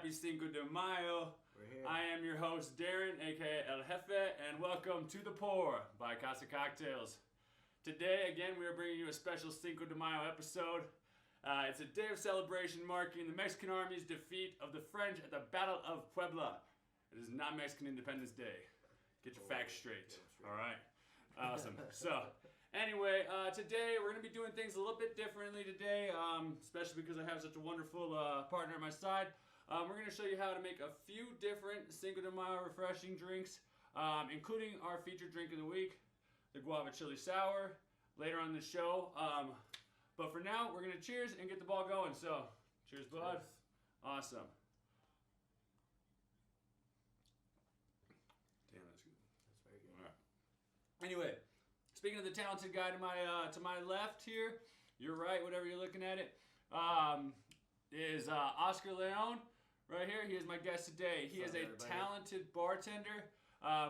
Happy Cinco de Mayo. We're here. I am your host, Darren, aka El Jefe, and welcome to The Pour by Casa Cocktails. Today, again, we are bringing you a special Cinco de Mayo episode. It's a day of celebration marking the Mexican Army's defeat of the French at the Battle of Puebla. It is not Mexican Independence Day. Get your facts straight. All right. Awesome. So, anyway, today we're going to be doing things a little bit differently today, especially because I have such a wonderful partner at my side. We're going to show you how to make a few different Cinco de Mayo refreshing drinks, including our featured drink of the week, the Guava Chili Sour, later on in the show. But for now, we're going to cheers and get the ball going. So, cheers, bud. Cheers. Awesome. Damn, that's good. That's very good. All right. Anyway, speaking of the talented guy to my left here, you're right, whatever you're looking at it, is Oscar Leon right here. He is my guest today. He What's is up, a everybody? talented bartender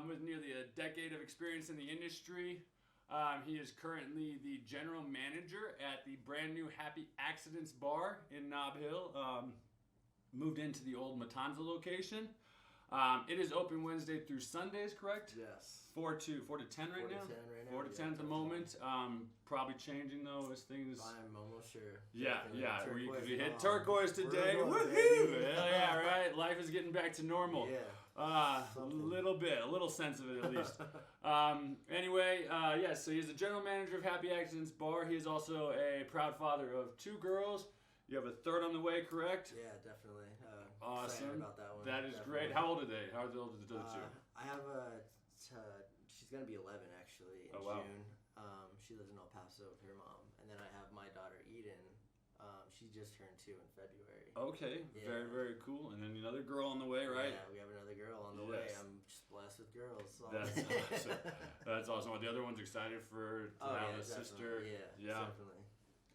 with nearly a decade of experience in the industry. He is currently the general manager at the brand new Happy Accidents Bar in Nob Hill. Moved into the old Matanza location. It is open Wednesday through Sundays, correct? Yes. 4 to 10 right 4 to now? 10 right now, 4 to 10 at the yeah. moment. Probably changing though as things. I'm almost sure. Yeah, Definitely. yeah. We Turquoise hit bomb. turquoise We're today. going, Woohoo! baby. Hell yeah, right? Life is getting back to normal. Yeah. A Something. little sense of it at least. Anyway, yes, so he's the general manager of Happy Accidents Bar. He is also a proud father of 2 girls. You have a third on the way, correct? Yeah, definitely. Awesome. Excited about that one. That is Definitely. great. How old are they? How are the older the two? I have she's gonna be 11 actually in Oh, wow. June. She lives in El Paso with her mom, and then I have my daughter Eden. She just turned 2 in February. Okay, Yeah. very, very cool. And then another girl on the way, right? Yeah, we have another girl on the way. Yes. I'm just blessed with girls. So. That's awesome. That's awesome. Are the other one's excited to have a definitely. sister? Yeah, definitely.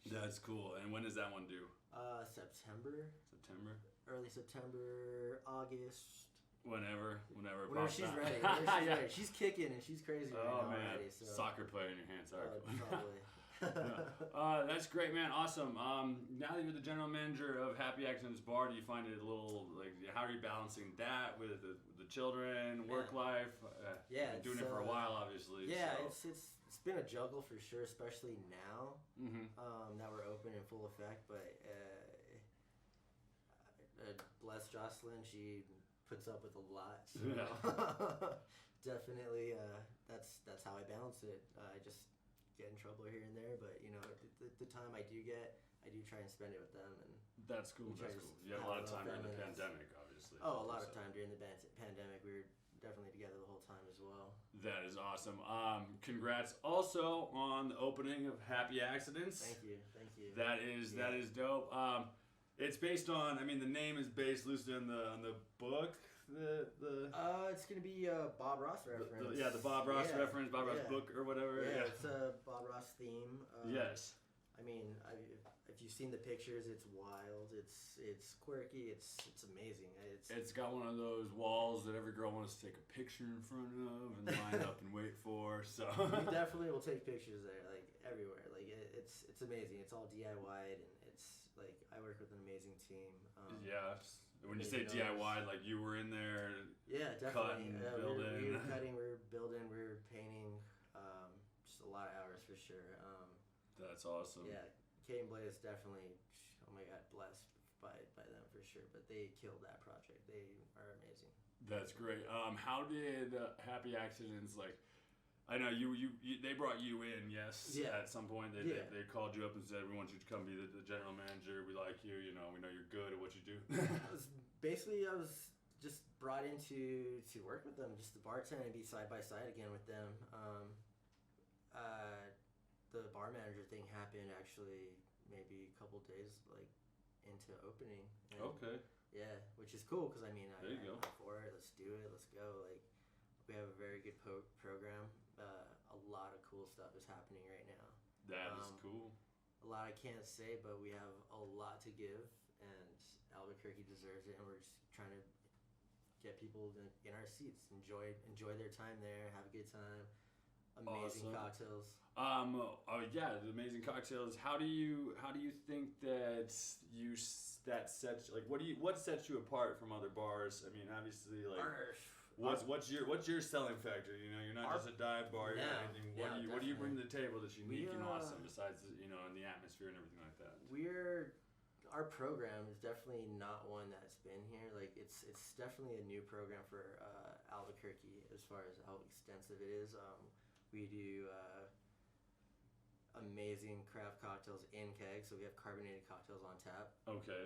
That's cool. And when does that one due? September, September? early September, August. Whenever Whenever pops she's out. ready. Whenever she's Yeah. ready. She's kicking and she's crazy right Oh now man, already. So. soccer player in your hands. Sorry. Probably. That's great, man. Awesome. Now that you're the general manager of Happy Accidents Bar, do you find it a little like how are you balancing that with the children, work life? Yeah, you've been doing it it's, for a while, obviously. Yeah, so. it's been a juggle for sure, especially now Mm-hmm. that we're open in full effect. But bless Jocelyn, she puts up with a lot. So Yeah. definitely, that's how I balance it. I just get in trouble here and there, but the time I do try and spend it with them. And That's cool. we try That's to cool. You had a lot of have time during the them and- pandemic, obviously. Oh, a lot of So. time during the pandemic. We were definitely together the whole time as well. That is awesome. Congrats also on the opening of Happy Accidents. Thank you. That is dope. It's based on. I mean, the name is based loosely on the book. It's gonna be a Bob Ross reference. The Bob Ross Yeah, reference, Bob Ross yeah. book or whatever. Yeah, it's a Bob Ross theme. Yes. I mean, if you've seen the pictures, it's wild. It's quirky. It's amazing. It's got one of those walls that every girl wants to take a picture in front of and line up and wait for. So we definitely will take pictures there, like everywhere. Like it's amazing. It's all DIY'd, and it's like I work with an amazing team. yeah. When you say DIY, like you were in there. Yeah, definitely. Cutting, building. We were cutting, we were building, we were painting. Just a lot of hours for sure. That's awesome. Yeah, Kate and Blade is definitely, oh my God, blessed by them for sure. But they killed that project. They are amazing. That's great. How did Happy Accidents I know they brought you in, yes. Yeah. At some point, they called you up and said, "We want you to come be the general manager. We like you. We know you're good at what you do." I was just brought in to work with them, just to bartend and be side by side again with them. The bar manager thing happened actually maybe a couple days into opening. And Okay. yeah, which is cool because I mean There you go. I'm for it. Let's do it. Let's go. We have a very good program. A lot of cool stuff is happening right now. That is cool. A lot I can't say, but we have a lot to give, and Albuquerque deserves it. And we're just trying to get people in our seats, enjoy their time there, have a good time. amazing Awesome. cocktails. Yeah, the amazing cocktails. How do you think that that sets, like, what sets you apart from other bars? I mean, obviously, like, what's your selling factor? You know, you're not just a dive bar or anything. What do you bring to the table that's unique and awesome besides, you know, in the atmosphere and everything like that? Our program is definitely not one that's been here. Like it's definitely a new program for Albuquerque as far as how extensive it is. We do amazing craft cocktails in kegs, so we have carbonated cocktails on tap. Okay.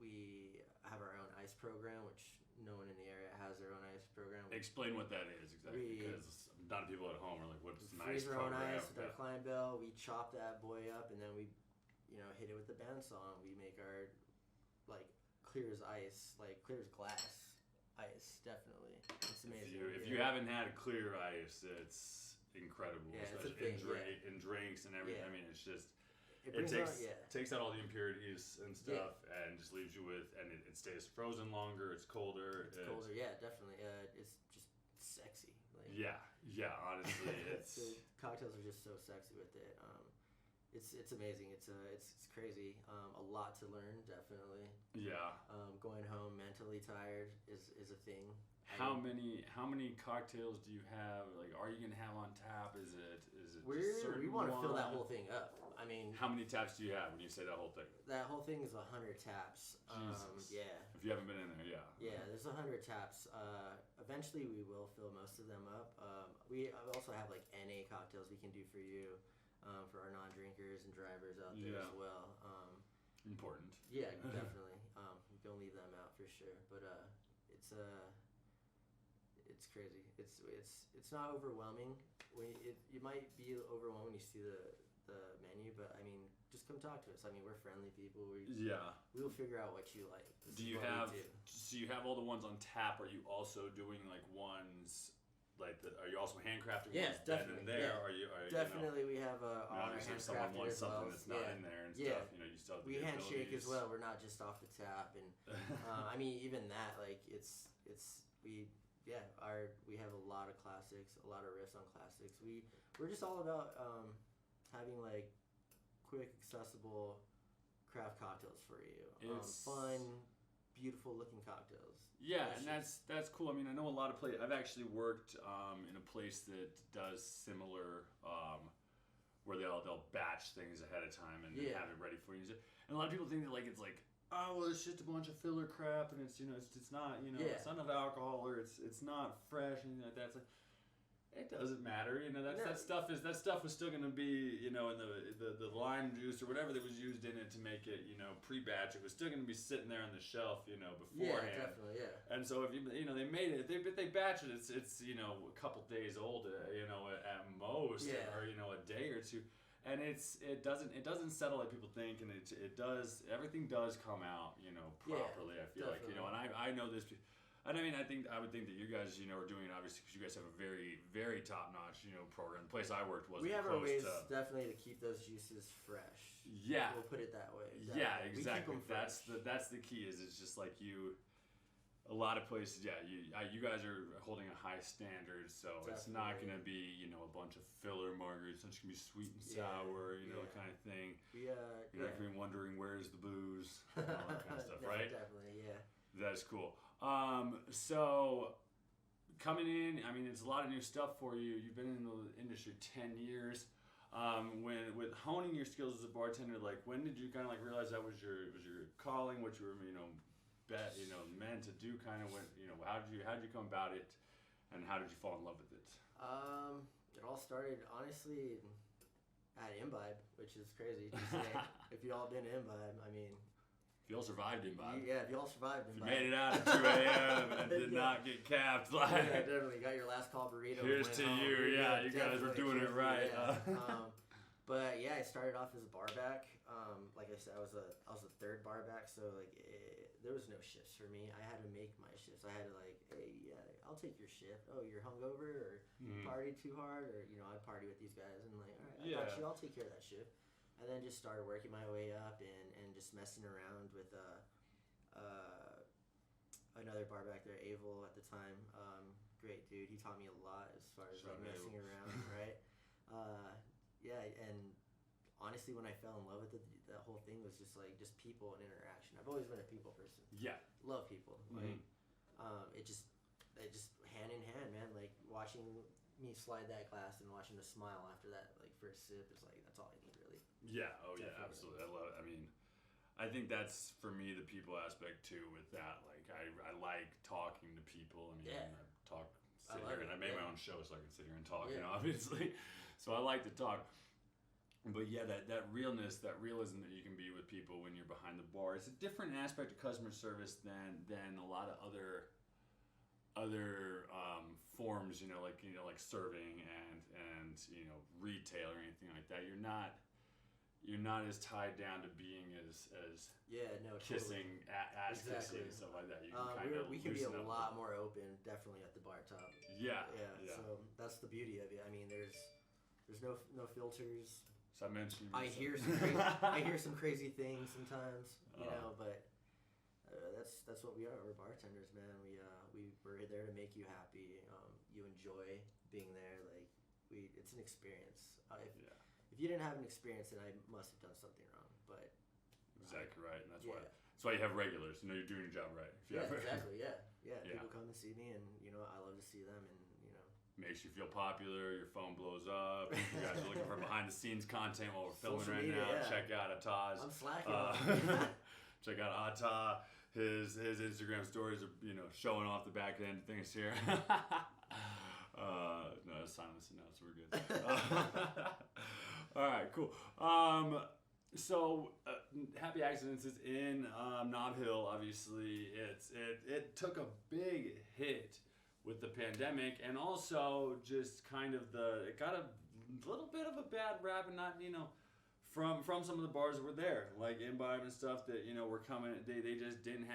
We have our own ice program, which no one in the area has their own ice program. Explain what that is exactly, because a lot of people at home are like, "What's an ice freeze our own program?" ice with our Klein-Bell. We chop that boy up, and then we, hit it with the bandsaw. We make our like clear as ice, like clear as glass ice. Definitely, it's amazing. If you haven't had clear ice, it's incredible, especially in drinks and everything. I mean, it's just it takes out all the impurities and stuff, and just leaves you with, and it stays frozen longer. It's colder. It's colder, yeah, definitely. It's just sexy. Like, yeah. Honestly, it's the cocktails are just so sexy with it. It's amazing. It's crazy. A lot to learn, definitely. Yeah. Going home mentally tired is a thing. How many cocktails do you have? Like, are you gonna have on tap? Is it we want to fill that whole thing up. I mean, how many taps do you have when you say that whole thing? That whole thing is 100 taps. Jesus. Yeah. If you haven't been in there, yeah. Yeah, there's 100 taps. Eventually, we will fill most of them up. We also have like NA cocktails we can do for you, for our non-drinkers and drivers out there as well. Important. Yeah, definitely. Don't leave them out for sure. But it's crazy. It's not overwhelming. You might be overwhelmed when you see the menu, but I mean, just come talk to us. I mean, we're friendly people. We will figure out what you like. So you have all the ones on tap? Are you also doing like ones? Are you also handcrafting ones definitely, then and there? Yeah. Definitely, we have obviously if someone wants something that's not in there and stuff, you still have we handshake as well. We're not just off the tap, and I mean even that, like we have a lot of classics, a lot of riffs on classics. We're just all about having like quick, accessible craft cocktails for you. Fun, beautiful looking cocktails. Yeah, and that's cool. I mean, I know a lot of places. I've actually worked in a place that does similar, where they'll batch things ahead of time and have it ready for you. And a lot of people think that it's like, oh well, it's just a bunch of filler crap, and it's not it's not enough alcohol, or it's not fresh, and anything like that. It's like, it doesn't matter, that stuff was still gonna be, in the lime juice or whatever that was used in it to make it, pre-batch. It was still gonna be sitting there on the shelf, beforehand. Yeah, definitely, yeah. And so if they made it, they batch it, it's a couple days old, at most, or a day or two, and it doesn't settle like people think, and it does, everything does come out, properly. I feel definitely. like, and I know this. And I mean, I would think that you guys, are doing it obviously because you guys have a very, very top-notch, program. The place I worked wasn't close to. We have our ways definitely to keep those juices fresh. Yeah. We'll put it that way. Definitely. Yeah, exactly. That's the key. It's just like a lot of places. Yeah, you guys are holding a high standard, so definitely. It's not gonna be a bunch of filler margaritas. It's gonna be sweet and sour, kind of thing. You're not gonna be wondering where's the booze, and all that kind of stuff, right? Definitely, yeah. That's cool. So coming in, I mean, it's a lot of new stuff for you. You've been in the industry 10 years. With honing your skills as a bartender, like when did you kind of realize that was your calling, what you were meant to do, kind of how did you come about it, and how did you fall in love with it? It all started honestly at Imbibe, which is crazy to say. If you all been to Imbibe, I mean. If you all survived Imbibe. Yeah, if you all survived Imbibe. If you made it out at 2 a.m. and did not get capped. Yeah, definitely. Got your last call burrito. Here's to home. You. Yeah, you guys were doing it right. Yeah. But yeah, I started off as a barback. Like I said, I was a third barback, so there was no shifts for me. I had to make my shifts. I had to hey, yeah, I'll take your shift. Oh, you're hungover or partied too hard, or I'd party with these guys and all right, I got you. I'll take care of that shift. And then just started working my way up and just messing around with another bar back there, Avel at the time. great dude. He taught me a lot as far as Shout like out messing Abel. around, right? Yeah, and honestly, when I fell in love with it, the whole thing was just people and interaction. I've always been a people person. Yeah. Love people. Mm-hmm. It just hand in hand, man. Like watching me slide that glass and watching the smile after that like first sip is like that's all I need really. Yeah. Oh yeah. Definitely. Absolutely. I love it. I mean, I think that's for me the people aspect too. With that, like I like talking to people. I mean, Yeah. I talk. I Sit love here, it, and I made yeah. my own show, so I can sit here and talk. Yeah. You know, obviously. So I like to talk. But yeah, that realness, that realism that you can be with people when you're behind the bar, it's a different aspect of customer service than a lot of other forms. Like serving and retail or anything like that. You're not as tied down to being as Yeah, no, kissing, ass Exactly. kissing and stuff like that. You can kind of we can be a loosen up. lot more open, definitely at the bar top. Yeah. Yeah, so that's the beauty of it. I mean, there's no filters. So I mentioned. I hear some crazy things sometimes, but that's what we are. We're bartenders, man. We're there to make you happy. You enjoy being there. Like it's an experience. If you didn't have an experience, then I must have done something wrong. But exactly right, and that's why you have regulars. You know you're doing your job right. Exactly. Yeah. People come and see me, and I love to see them, and makes you feel popular. Your phone blows up. If you guys are looking for behind the scenes content while we're filming Social right media, now, yeah. check out Ataz. I'm slacking. Check out Ata. His Instagram stories are showing off the back end things here. No, it's silence now, so we're good. All right, cool. So Happy Accidents is in Nob Hill. Obviously, it took a big hit with the pandemic, and also just kind of it got a little bit of a bad rap, and not from some of the bars that were there, like Imbibe and stuff that were coming. They just didn't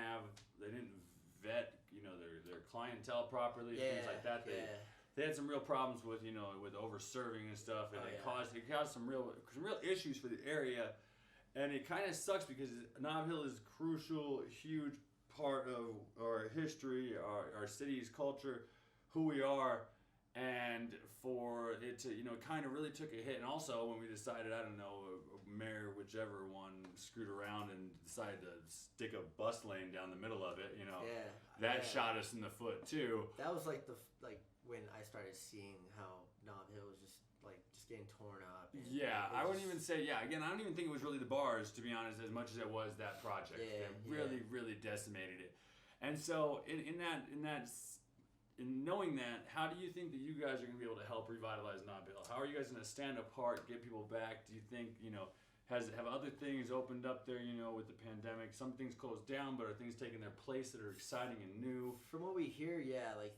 vet their clientele properly, things like that. They had some real problems with over serving and stuff, and it caused some real issues for the area, and it kind of sucks because Nob Hill is a crucial, huge part of our history, our city's culture, who we are, and for it to kind of really took a hit. And also when we decided, I don't know, mayor whichever one screwed around and decided to stick a bus lane down the middle of it, shot us in the foot too. That was like when I started seeing how Nob Hill was just getting torn up. I wouldn't even say, again, I don't even think it was really the bars, to be honest, as much as it was that project. It really decimated it. And so in knowing that, how do you think that you guys are going to be able to help revitalize Nob Hill? How are you guys going to stand apart, get people back? Do you think, have other things opened up there, with the pandemic? Some things closed down, but are things taking their place that are exciting and new? From what we hear,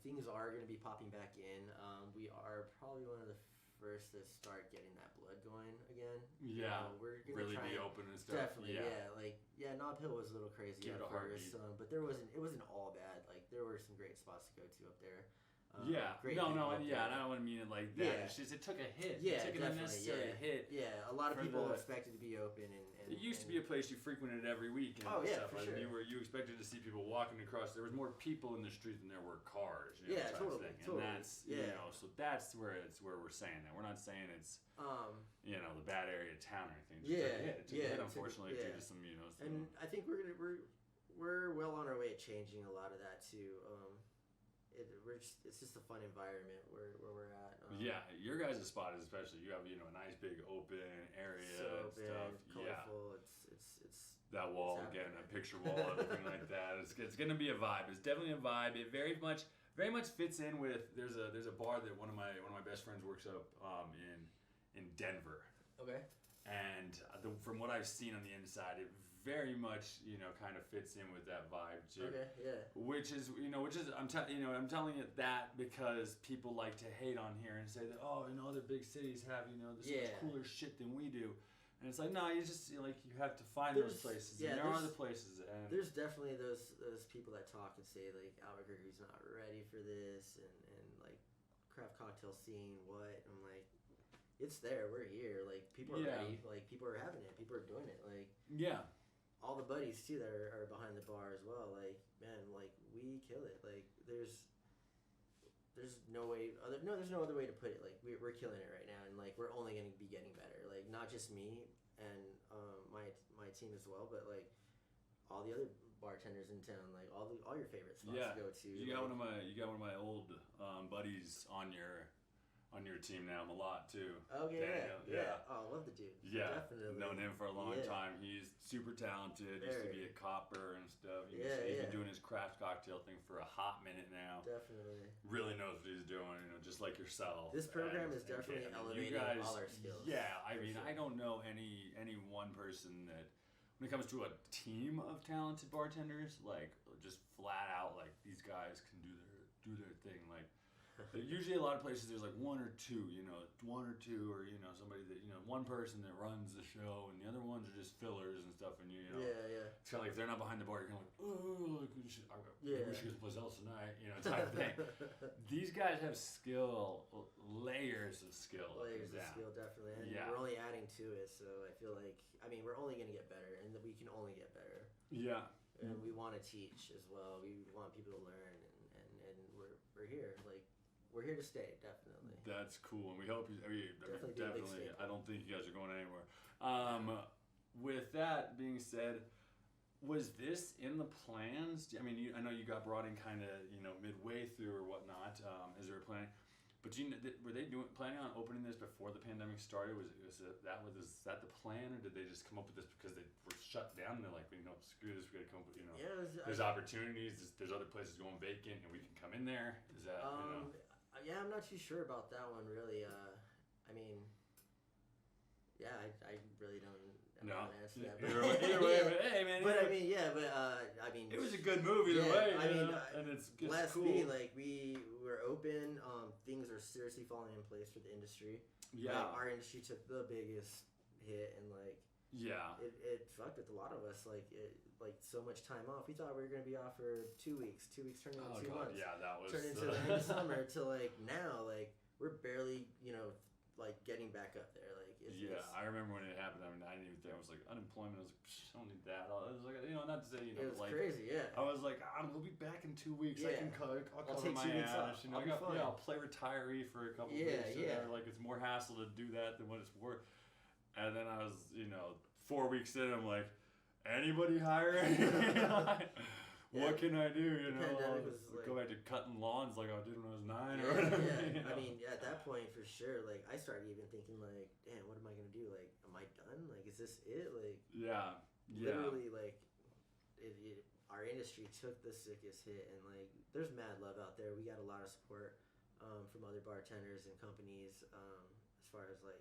things are going to be popping back in. We are probably one of the first to start getting that blood going again. We're gonna really try be open and stuff. Definitely, Nob Hill was a little crazy Give at it a first, but it wasn't all bad. Like there were some great spots to go to up there. And I don't want to mean it like that. It's just it took a hit. It took an unnecessary hit. Yeah, a lot of people expected to be open, and it used to be a place you frequented every week. And stuff. For sure. You expected to see people walking across. There was more people in the street than there were cars. Totally. And that's so that's where we're saying that. We're not saying it's the bad area of town or anything. It took a hit, unfortunately, due to some And I think we're well on our way to changing a lot of that too. It's just a fun environment where we're at. Your guys' spot is especially. You have a nice big open area and stuff. Colorful. It's that wall again, a picture wall, everything like that. It's gonna be a vibe. It's definitely a vibe. It very much fits in with. There's a bar that one of my best friends works up in Denver. Okay. And from what I've seen on the inside, it very much kind of fits in with that vibe too. Okay, yeah. Which is I'm telling you that because people like to hate on here and say that other big cities have this much cooler shit than we do, and it's like no, you just you have to find those places. And there are other places. And there's definitely those people that talk and say like Albuquerque's not ready for this and like craft cocktail scene. What? I'm like. It's there. We're here. Like people are ready. Like people are having it. People are doing it. Like all the buddies too that are behind the bar as well. Like man, like we kill it. Like there's there's no other way to put it. Like we're killing it right now, and like we're only gonna be getting better. Like not just me and my team as well, but like all the other bartenders in town, like all your favorite spots to go to. You got one of my old buddies on your team now, Malott too. Okay, yeah. Oh, I love the dude. Yeah, definitely. Known him for a long time. He's super talented. Used to be a copper and stuff. He's been doing his craft cocktail thing for a hot minute now. Definitely. Really knows what he's doing. Just like yourself. This program is definitely elevating all our skills. Yeah, I mean, I don't know any one person that, when it comes to a team of talented bartenders, like just flat out, like these guys can do their thing, like. Usually a lot of places there's like one or two, or somebody that, one person that runs the show, and the other ones are just fillers and stuff, and it's kind of like if they're not behind the bar, you're kind of like, oh, we should get someplace else tonight, type of thing. These guys have layers of skill. Layers of skill, definitely, and we're only adding to it, so I feel like, we're only going to get better, and we can only get better. Yeah. And we want to teach as well. We want people to learn, and we're here, like, we're here to stay, definitely. That's cool, and we hope you. Definitely. I don't think you guys are going anywhere. With that being said, was this in the plans? I mean, I know you got brought in kind of midway through or whatnot as they were planning. But were they planning on opening this before the pandemic started? Was that the plan, or did they just come up with this because they were shut down and they're like, screw this, we gotta come up with there's opportunities, there's other places going vacant and we can come in there. Is that Yeah, I'm not too sure about that one, really. I really don't want to answer that. Either way, but hey, man. It was a good move either way. And it's Class cool. B, like, we're open. Things are seriously falling in place for the industry. Yeah. Like, our industry took the biggest hit, and, like, it fucked with a lot of us. Like, so much time off. We thought we were going to be off for 2 weeks. 2 weeks turned into 2 months. Yeah, that was... Turned into the end of summer to, like, now, like, we're barely, like, getting back up there. Like, I remember when it happened. I didn't even think. I was like, unemployment. I was like, I don't need that. I was like, not to say, it was like... crazy, yeah. I was like, we'll be back in 2 weeks. Yeah. I'll cover take my 2 weeks ass. off. I'll play retiree for a couple weeks. Like, it's more hassle to do that than what it's worth. And then I was, 4 weeks in, I'm like, anybody hiring? What can I do? Go back to cutting lawns like I did when I was 9 or whatever. Yeah. I mean, at that point, for sure, like, I started even thinking, like, damn, what am I gonna do? Like, am I done? Like, is this it? Like, literally, like, our industry took the sickest hit, and like, there's mad love out there. We got a lot of support from other bartenders and companies as far as like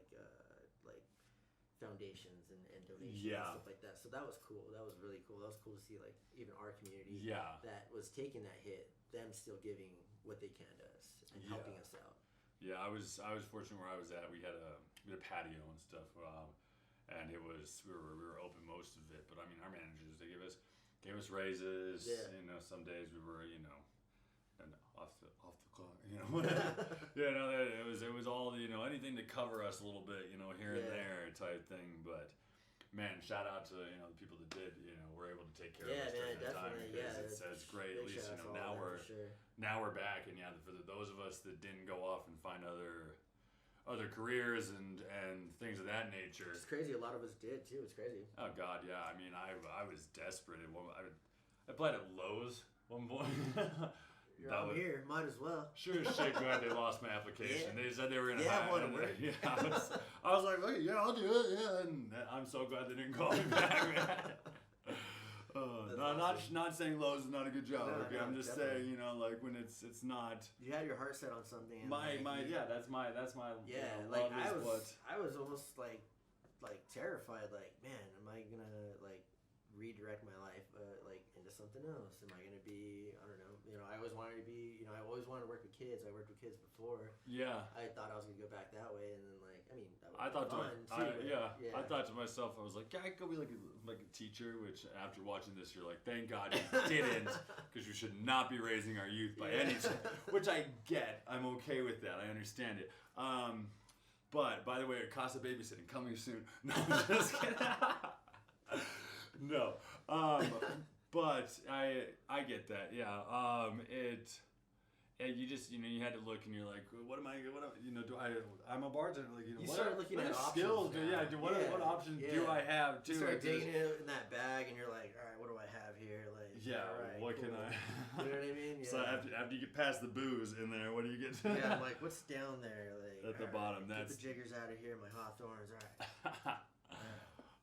foundations and donations and stuff like that. So that was cool. That was really cool. That was cool to see, like, even our community that was taking that hit, them still giving what they can to us and helping us out. Yeah, I was fortunate where I was at. We had a patio and stuff, and it was we were open most of it. But I mean, our managers, they gave us raises. Yeah. Some days we were and off the clock. It was all anything to cover us a little bit, here and there type thing. But man, shout out to the people that did, were able to take care of us during that time. It's great. At least now we're back, and for those of us that didn't go off and find other careers and things of that nature. It's crazy. A lot of us did too. It's crazy. Oh God, yeah. I mean, I was desperate. I applied at Lowe's one point. I'm here. Might as well. Sure as shit glad they lost my application. They said they were going to hire me. I was like, okay, I'll do it. Yeah, and I'm so glad they didn't call me back, man. Awesome. Not saying Lowe's is not a good job. Okay, I'm just definitely. saying, like when it's not. You had your heart set on something. And that's my. Yeah, like I was almost like terrified. Like, man, am I gonna like redirect my life like into something else? Am I gonna be? I don't know. I always wanted to be. I always wanted to work with kids. I worked with kids before. Yeah. I thought I was gonna go back that way, and then like that I thought fun too. I thought to myself, I was like, I could be like a teacher. Which after watching this, you're like, thank God you didn't, because you should not be raising our youth by any chance. Which I get. I'm okay with that. I understand it. But by the way, Casa babysitting coming soon. No, I'm just kidding. No. But I get that. Yeah. And you just, you had to look, and you're like, what am I, I'm a bartender, like, You what start looking what at skills, options now. what options do I have, too? You start digging in that bag, and you're like, all right, what do I have here? Like, all right, what cool. can I? You know what I mean? Yeah. So after you get past the booze in there, what do you get? Yeah, I'm like, what's down there? Like, at the bottom, get that's the jiggers out of here, my Hawthorns, all right.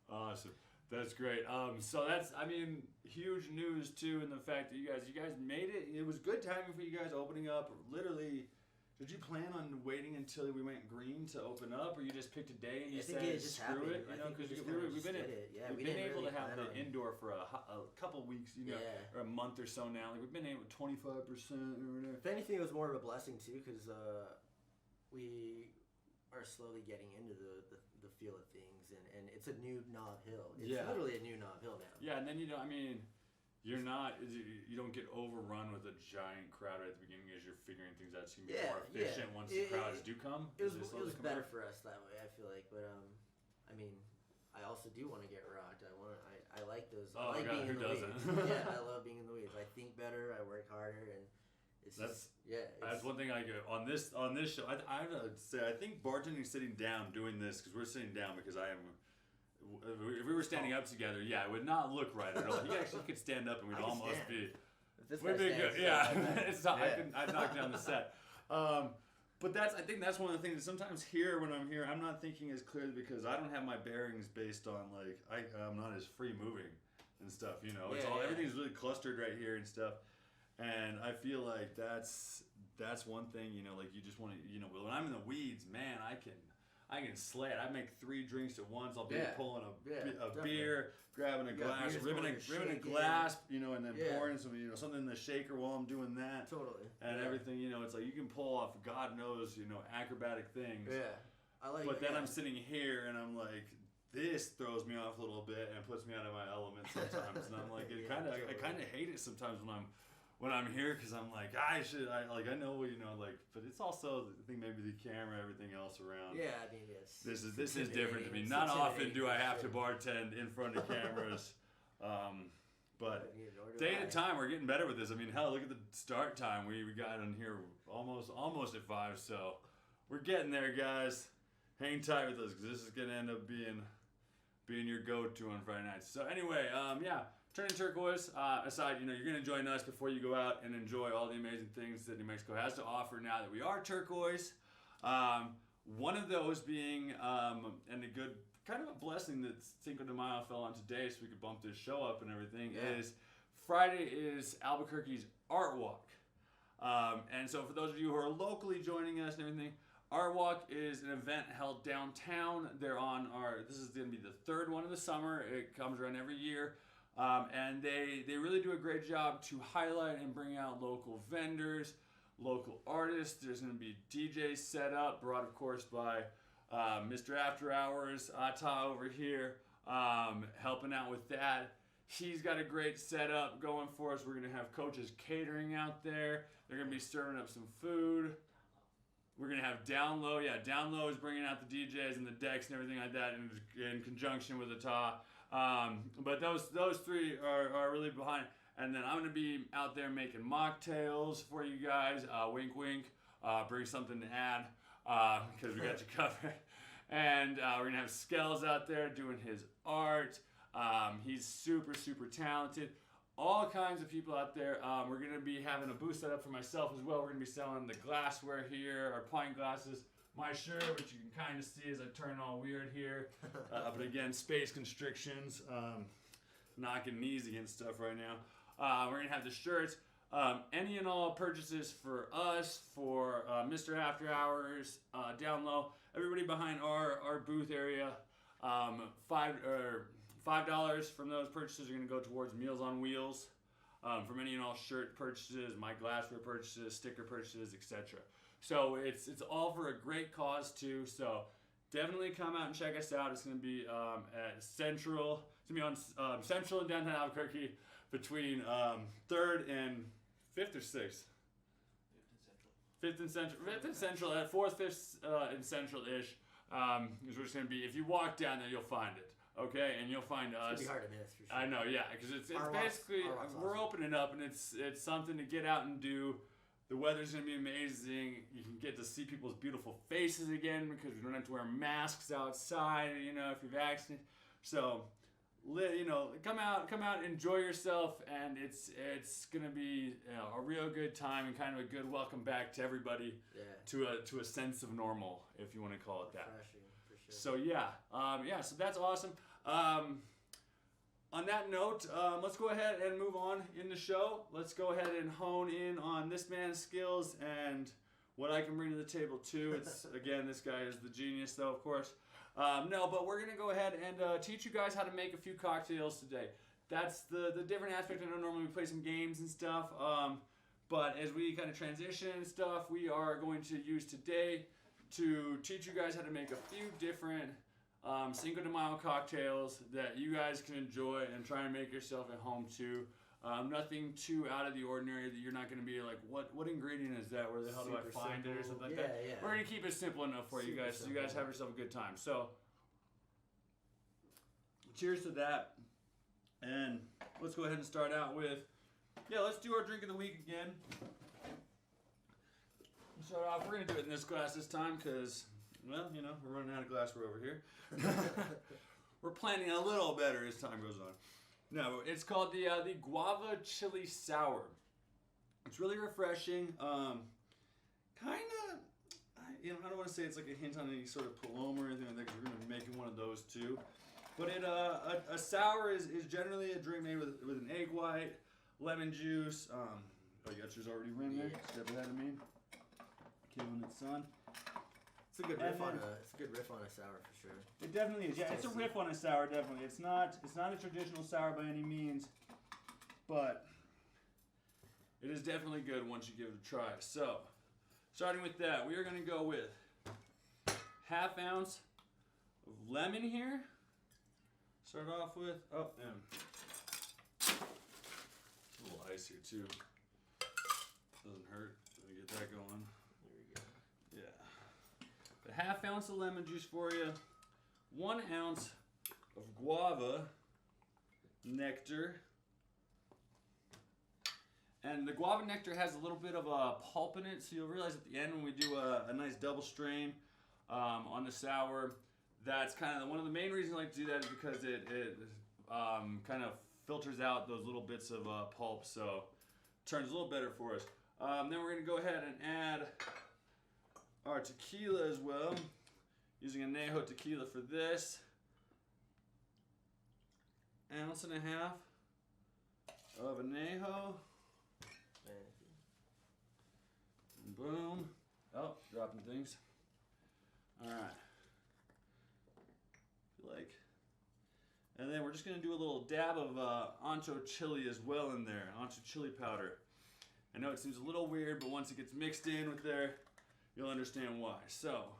Awesome. That's great. So that's, huge news too, in the fact that you guys made it. It was good timing for you guys opening up. Literally, did you plan on waiting until we went green to open up, or you just picked a day and you said screw it? Because we've been able to have the indoor for a couple weeks, or a month or so now. Like we've been able 25% or whatever. If anything, it was more of a blessing too, because we are slowly getting into the feel of things, and it's a new Nob Hill. It's literally a new Nob Hill now. Yeah, and then you don't get overrun with a giant crowd right at the beginning as you're figuring things out. So you can be more efficient once the crowds do come. It was better for us that way, I feel like. But I also do want to get rocked. I like those. I like being in the weeds. Yeah, I love being in the weeds. I think better. I work harder, and that's one thing I go on this show. I would say I think bartending sitting down doing this, because we're sitting down because I am. If we were standing up together, it would not look right at all. He actually could stand up, and we'd almost be. We'd be good. Yeah, I'd knock down the set. But I think that's one of the things that sometimes when I'm here, I'm not thinking as clearly because I don't have my bearings based on I'm not as free moving and stuff. Everything's really clustered right here and stuff. And I feel like that's one thing, like you just want to, when I'm in the weeds, man, I can slay it. I make 3 drinks at once. I'll be pulling a beer, grabbing a glass, ripping a glass, and then pouring some, something in the shaker while I'm doing that. Totally. And everything, it's like you can pull off God knows, acrobatic things. Yeah. But then I'm sitting here and I'm like, this throws me off a little bit and puts me out of my element sometimes. And I'm like, I kind of hate it sometimes when I'm here, because I'm like, I know, but it's also, I think maybe the camera, everything else around. Yeah, this is different to me. Not often do I have to bartend in front of cameras, but day at a time, we're getting better with this. Hell, look at the start time. We got in here almost at 5, so we're getting there, guys. Hang tight with us, because this is gonna end up being your go-to on Friday nights. So anyway, Turning Turquoise aside, you're going to join us before you go out and enjoy all the amazing things that New Mexico has to offer now that we are turquoise. One of those being, and a good kind of a blessing that Cinco de Mayo fell on today, so we could bump this show up and everything, is Friday is Albuquerque's Art Walk. And so for those of you who are locally joining us and everything, Art Walk is an event held downtown. This is going to be the 3rd one of the summer. It comes around every year. And they really do a great job to highlight and bring out local vendors, local artists. There's going to be DJs set up, brought of course by Mr. After Hours, Ata over here, helping out with that. He's got a great setup going for us. We're going to have Coach's Catering out there. They're going to be serving up some food. We're going to have Down Low. Yeah, Down Low is bringing out the DJs and the decks and everything like that in conjunction with Ata. But those 3 are really behind. And then I'm going to be out there making mocktails for you guys. Wink, wink. Bring something to add, because we got you covered. And we're going to have Skells out there doing his art. He's super, super talented. All kinds of people out there. We're going to be having a booth set up for myself as well. We're going to be selling the glassware here, our pint glasses. My shirt, which you can kind of see as I turn all weird here. But again, space constrictions, knocking knees against stuff right now. We're going to have the shirts. Any and all purchases for us, for Mr. After Hours, Down Low, everybody behind our booth area, $5 from those purchases are going to go towards Meals on Wheels. From any and all shirt purchases, my glassware purchases, sticker purchases, etc. So it's all for a great cause too. So definitely come out and check us out. It's going to be at Central. It's going to be on Central and downtown Albuquerque between 3rd and 5th or 6th. 5th and Central at 4th, 5th, and Central-ish. Is where it's going to be. If you walk down there, you'll find it. Okay, and you'll find us. It's going to be hard to miss, for sure. I know, yeah, because it's basically we're opening up, and it's something to get out and do. The weather's gonna be amazing. You can get to see people's beautiful faces again because we don't have to wear masks outside. You know, if you're vaccinated. So, you know, come out, enjoy yourself, and it's gonna be a real good time and kind of a good welcome back to everybody to a sense of normal, if you want to call it that. Refreshing, for sure. So so that's awesome. On that note, let's go ahead and move on in the show. Let's go ahead and hone in on this man's skills and what I can bring to the table too. It's again, this guy is the genius, though, of course. No, but we're gonna go ahead and teach you guys how to make a few cocktails today. That's the different aspect. I know normally we play some games and stuff, but as we kind of transition and stuff, we are going to use today to teach you guys how to make a few different Cinco de Mayo cocktails that you guys can enjoy and try and make yourself at home too. Nothing too out of the ordinary that you're not going to be like, what ingredient is that? Where the hell do I find it or something like that? Yeah. We're going to keep it simple enough for you guys so you guys have yourself a good time. So, cheers to that. And let's go ahead and start out with, let's do our drink of the week again. Start off, we're going to do it in this glass this time because, well, you know, we're running out of glassware over here. We're planning a little better as time goes on. No, it's called the Guava Chili Sour. It's really refreshing. Kind of, you know, I don't want to say it's like a hint on any sort of Paloma or anything like that because we're going to be making one of those too. But a sour is generally a drink made with an egg white, lemon juice. You got yours already rimmed there? Step ahead of me. Killing it, son. It's a good riff on a sour for sure. It definitely is. Yeah, it's a riff on a sour, definitely. It's not a traditional sour by any means, but it is definitely good once you give it a try. So, starting with that, we are going to go with 1/2 ounce of lemon here. Start off with, a little ice here too. Doesn't hurt. Let me get that going. There we go. Yeah. A 1/2 ounce of lemon juice for you. 1 ounce of guava nectar. And the guava nectar has a little bit of a pulp in it, so you'll realize at the end when we do a nice double strain on the sour, that's kind of one of the main reasons I like to do that is because it kind of filters out those little bits of pulp, so it turns a little better for us. Then we're going to go ahead and add our tequila as well, using Añejo tequila for this. 1.5 ounces of Añejo. Boom. Oh, dropping things. Alright. And then we're just going to do a little dab of ancho chili as well in there. Ancho chili powder. I know it seems a little weird, but once it gets mixed in with there, you'll understand why. So,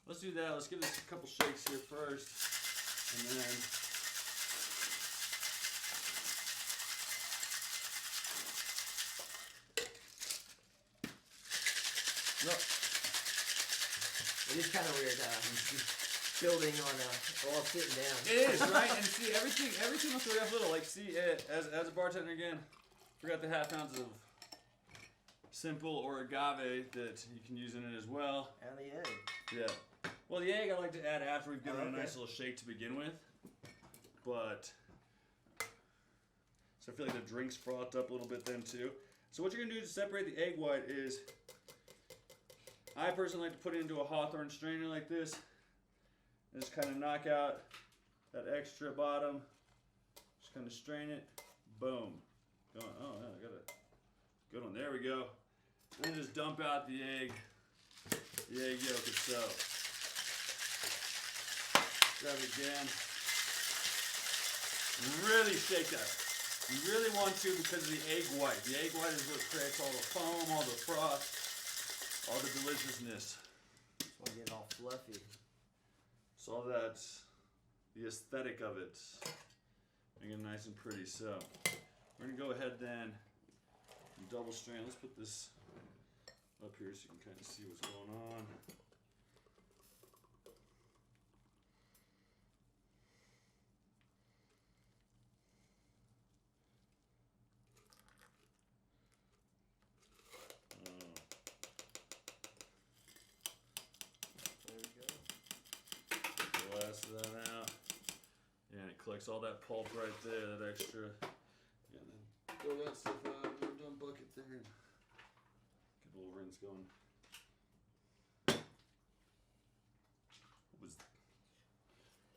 let's do that. Let's give this a couple shakes here first. And then it is kind of weird building on while sitting down. It is, right? And see, everything will throw you off a little. Like, see, as a bartender again, forgot the 1/2 ounce of simple or agave that you can use in it as well. And the egg. Yeah. Well, the egg I like to add after we've given it a nice little shake to begin with. But, so I feel like the drink's frothed up a little bit then too. So what you're going to do to separate the egg white is, I personally like to put it into a Hawthorne strainer like this. And just kind of knock out that extra bottom. Just kind of strain it. Boom. Going. Oh, yeah, I got a good one. There we go. And then just dump out the egg yolk itself. Grab it again. Really shake that. You really want to because of the egg white. The egg white is what creates all the foam, all the froth, all the deliciousness. Just want to get it all fluffy. So all that, the aesthetic of it, make it nice and pretty. So we're gonna go ahead then and double strain. Let's put this up here so you can kind of see what's going on. collects all that pulp right there, that extra. Yeah, then throw that stuff out. We're done bucket there. Get a little rinse going.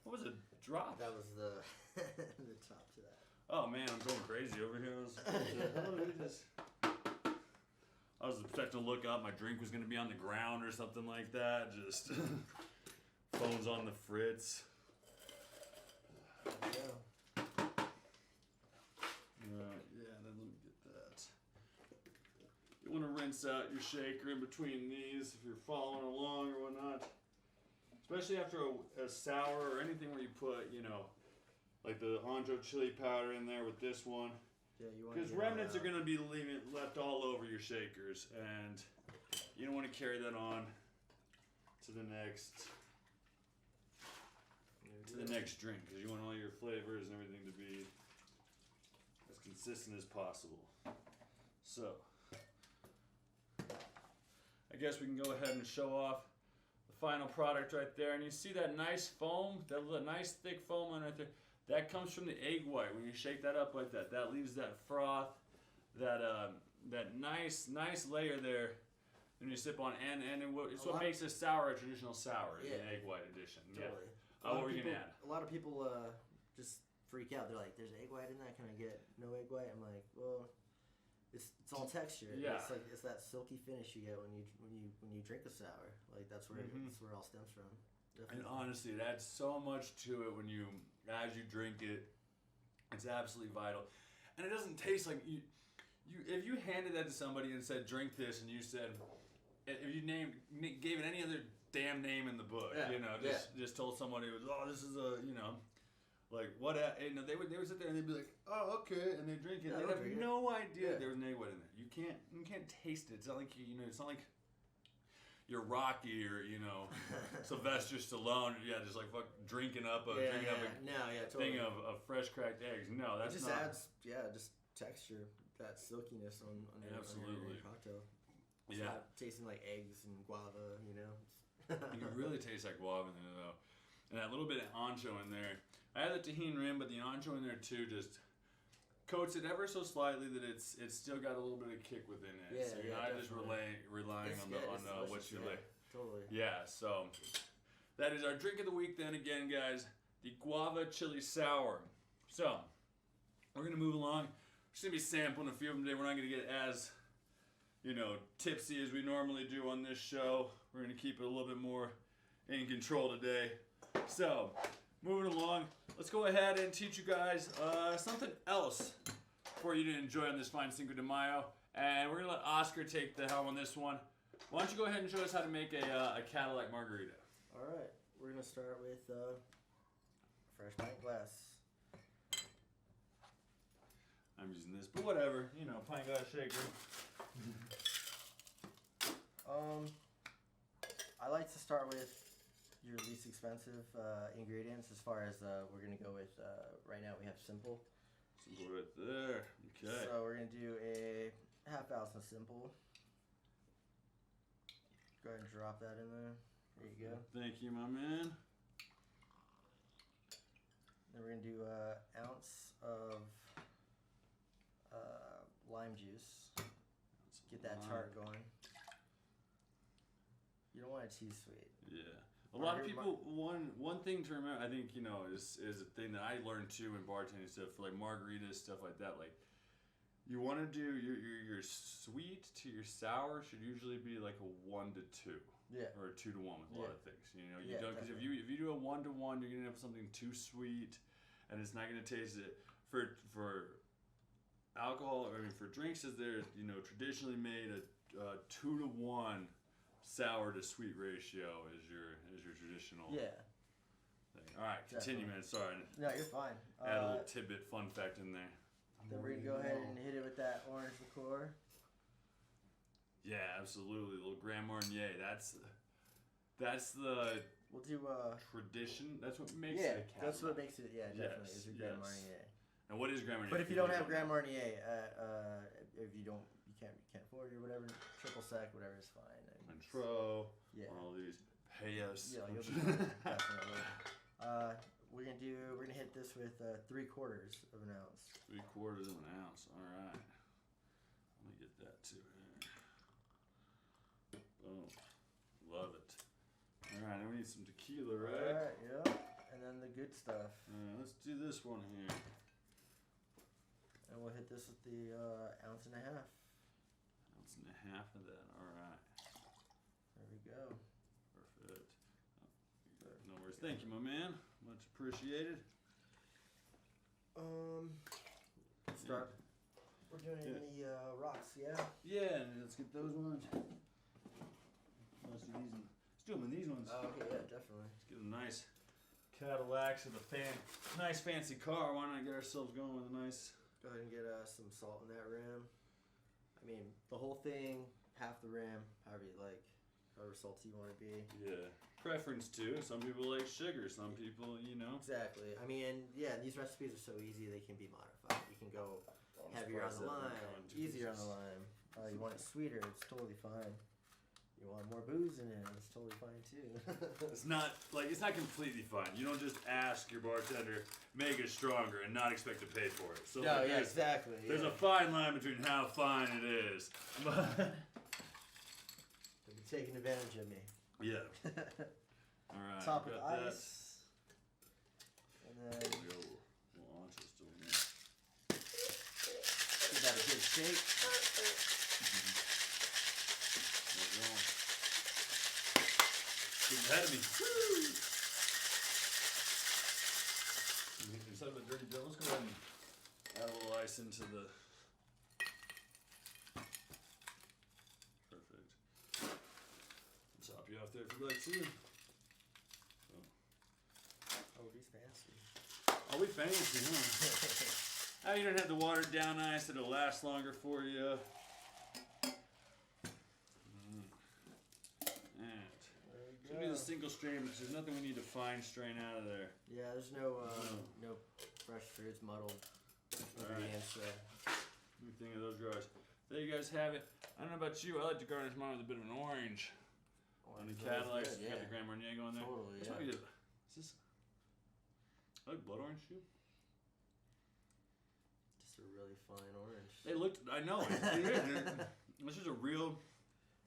What was it? Drop? That was the the top to that. Oh man, I'm going crazy over here. I was expecting to look up. My drink was going to be on the ground or something like that. Just phone's on the fritz. Yeah. Yeah, then let me get that. You want to rinse out your shaker in between these if you're following along or whatnot. Especially after a sour or anything where you put, like the Anjo chili powder in there with this one. Yeah, you want because remnants are going to be left all over your shakers, and you don't want to carry that on to the next drink, because you want all your flavors and everything to be as consistent as possible. So I guess we can go ahead and show off the final product right there, and you see that nice foam, that nice thick foam on right there. That comes from the egg white. When you shake that up like that, that leaves that froth, that nice layer there. When you sip on, and it's what makes a sour a traditional sour, the egg white edition. Totally. Yeah. What were you gonna add? A lot of people just freak out. They're like, "There's egg white in that? Can I get no egg white?" I'm like, "Well, it's all texture. Yeah. It's that silky finish you get when you drink a sour. Like that's where it all stems from." Definitely. And honestly, it adds so much to it as you drink it. It's absolutely vital, and it doesn't taste like you. If you handed that to somebody and said, "Drink this," and you said, if you gave it any other damn name in the book, just told somebody, this is a, like what? They would sit there and they'd be like, "Oh, okay," and they drink it. Yeah, they have no idea there was an egg white in there. You can't taste it. It's not like it's not like you're Rocky or Sylvester Stallone. Yeah, just like drinking up a totally. thing of fresh cracked eggs. No, that's it just not. adds just texture, that silkiness on your cocktail. It's not tasting like eggs and guava, You can really taste like guava in there though, and that little bit of ancho in there. I had the tahini rim, but the ancho in there too just coats it ever so slightly that it's still got a little bit of kick within it. So you're not just relying on what you like. Totally. Yeah, so that is our drink of the week then again, guys. The guava chili sour. So we're gonna move along. We're just gonna be sampling a few of them today. We're not gonna get as tipsy as we normally do on this show. We're gonna keep it a little bit more in control today. So moving along, let's go ahead and teach you guys something else for you to enjoy on this fine Cinco de Mayo. And we're going to let Oscar take the helm on this one. Why don't you go ahead and show us how to make a Cadillac margarita? All right. We're going to start with fresh pint glass. I'm using this, but whatever. Pint glass shaker. I like to start with your least expensive ingredients as far as we're going to go with, right now we have simple. Simple right there. Okay. So we're going to do a half ounce of simple. Go ahead and drop that in there. There you go. Thank you, my man. Then we're going to do an ounce of lime juice. Get that tart going. You don't want it too sweet. Yeah. A lot of people, one thing to remember, I think, is a thing that I learned too in bartending stuff, for like margaritas, stuff like that. Like, you want to do your sweet to your sour should usually be like a 1 to 2. Yeah. Or a 2 to 1 with a lot of things. You don't, because if definitely. you do a 1 to 1, you're gonna have something too sweet, and it's not gonna taste it. For alcohol, for drinks, is there traditionally made a 2 to 1 sour to sweet ratio is your traditional thing. All right, continue, man. Sorry. No, you're fine. Add a little tidbit fun fact in there. Then we're gonna go ahead and hit it with that orange liqueur. Yeah, absolutely. A little Grand Marnier. That's the We'll do tradition. That's what makes it a Cadillac. That's what makes it. Yeah, definitely is your Grand yes. Marnier. And what is Grand Marnier? But if you don't have Grand Marnier, if you can't afford it or whatever, triple sec, whatever is fine. Cointreau, all these pay us. Yeah, you'll be definitely. we're gonna hit this with 3/4 of an ounce. 3/4 of an ounce. All right. Let me get that too here. Boom. Love it. All right, now we need some tequila, right? All right, yeah. And then the good stuff. Let's do this one here. And we'll hit this with the 1.5 ounces. 1.5 ounces of that. All right. There we go. Perfect. No worries. Thank you, my man. Much appreciated. Start. We're doing any rocks, yeah? Yeah, let's get those ones. Let's do these. Let's do them in these ones. Oh, okay, yeah, definitely. Let's get a nice Cadillac with a nice fancy car. Why not get ourselves going with a nice? Go ahead and get some salt in that rim. I mean, the whole thing, half the rim, however you like, however salty you want to be. Yeah. Preference too. Some people like sugar. Some people, Exactly. I mean, yeah, these recipes are so easy they can be modified. You can go heavier on the lime, easier on the lime. You want it sweeter, it's totally fine. You want more booze in it, it's totally fine too. It's not completely fine. You don't just ask your bartender, make it stronger, and not expect to pay for it. So no, yeah, exactly. There's a fine line between how fine it is. They'll be taking advantage of me. Yeah. All right. Top with ice. And then We'll launch this still in there. give that a good shake. There we go. Getting ahead of me. Instead of a dirty bill, let's go ahead and add a little ice into the. Perfect. Top you off there if you'd like to. Oh, he's fancy. Oh, we fancy, huh? Oh, you don't have to water it down ice, it'll last longer for you. Should be the single strain, but there's nothing we need to fine strain out of there. Yeah, there's no fresh fruits, muddled ingredients. New thing of those jars. There you guys have it. I don't know about you, I like to garnish mine with a bit of an orange. On the Cadillac, you got the Grand Marnier going there. Totally, That's what we did. Is this? I like blood orange too. Just a really fine orange. They looked. I know. This is a real.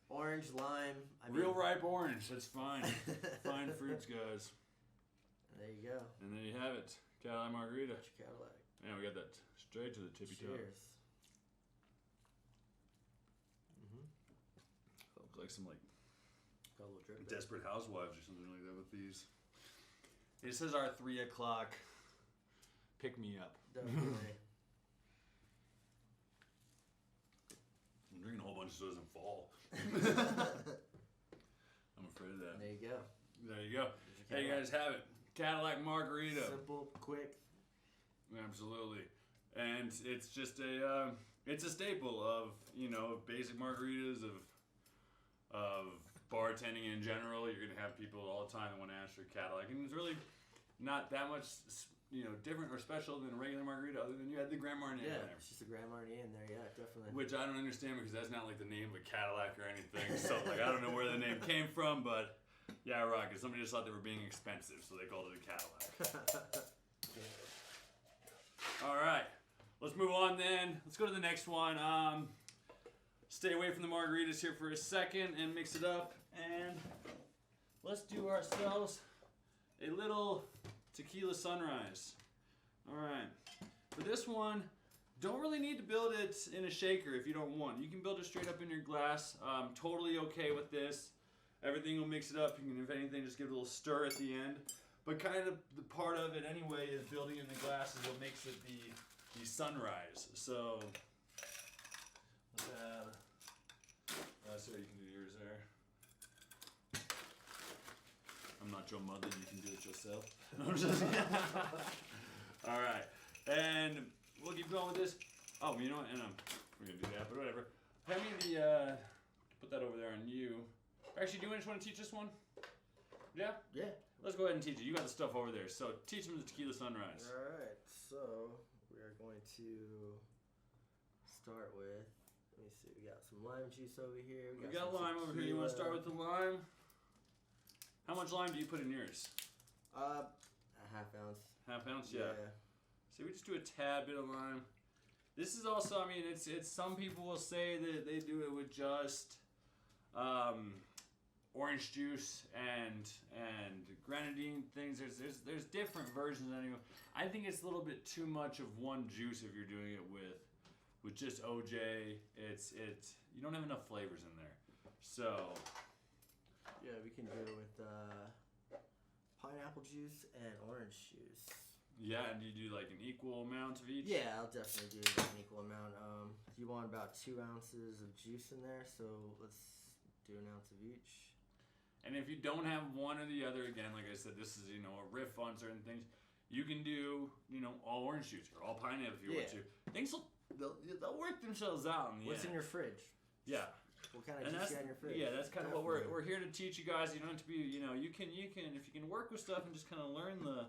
Orange, lime. Real ripe orange. That's fine. Fine fruits, guys. There you go. And there you have it. Cadillac margarita. That's your Cadillac. Man, we got that straight to the tippy top. Cheers. Looks like some Got a little drip. Desperate Housewives or something like that with these. It says our 3 o'clock pick me up. Definitely. I'm drinking a whole bunch so it doesn't fall. I'm afraid of that. There you go. There you go. Hey, you guys have it. Cadillac margarita. Simple, quick. Absolutely. And it's just it's a staple of, basic margaritas, of bartending in general. You're going to have people all the time that want to ask for Cadillac. And it's really not that much, different or special than a regular margarita other than you had the Grand Marnier in Yeah, there. it's just a Grand Marnier in there. Yeah, definitely. Which I don't understand because that's not like the name of a Cadillac or anything. So I don't know where the name came from, but yeah, right. Because somebody just thought they were being expensive, so they called it a Cadillac. All right, let's move on then. Let's go to the next one. Stay away from the margaritas here for a second and mix it up. And let's do ourselves a little tequila sunrise. All right. For this one, don't really need to build it in a shaker if you don't want. You can build it straight up in your glass. Totally okay with this. Everything will mix it up. You can, if anything, just give it a little stir at the end. But kind of the part of it anyway is building in the glass is what makes it the sunrise. So let's add. So you can do yours there. I'm not Joe Mudley. You can do it yourself. I'm just all right, and we'll keep going with this. Oh, you know what? And we're gonna do that, but whatever. Hand me the put that over there on you. Actually, do you just want to teach this one? Yeah. Yeah. Let's go ahead and teach it. You got the stuff over there, so teach them the tequila sunrise. All right. So we are going to start with. Let me see. We got some lime juice over here. We got some lime over here. You want to start with the lime? How much lime do you put in yours? A half ounce. Half ounce, yeah. See, we just do a tad bit of lime. This is also, I mean, it's some people will say that they do it with just orange juice and grenadine things. There's different versions anyway. I think it's a little bit too much of one juice if you're doing it with just OJ. It's you don't have enough flavors in there. So yeah, we can do it with pineapple juice and orange juice. Yeah, and you do like an equal amount of each? Yeah, I'll definitely do an equal amount. You want about 2 ounces of juice in there, so let's do an ounce of each. And if you don't have one or the other, again, like I said, this is, you know, a riff on certain things. You can do, you know, all orange juice or all pineapple if you want to. Things they'll work themselves out in the What's end. in your fridge? Yeah. What kind of juice you got in your fridge? Yeah, that's kind of what we're here to teach you guys. You don't have to be, you know, you can if you can work with stuff and just kind of learn the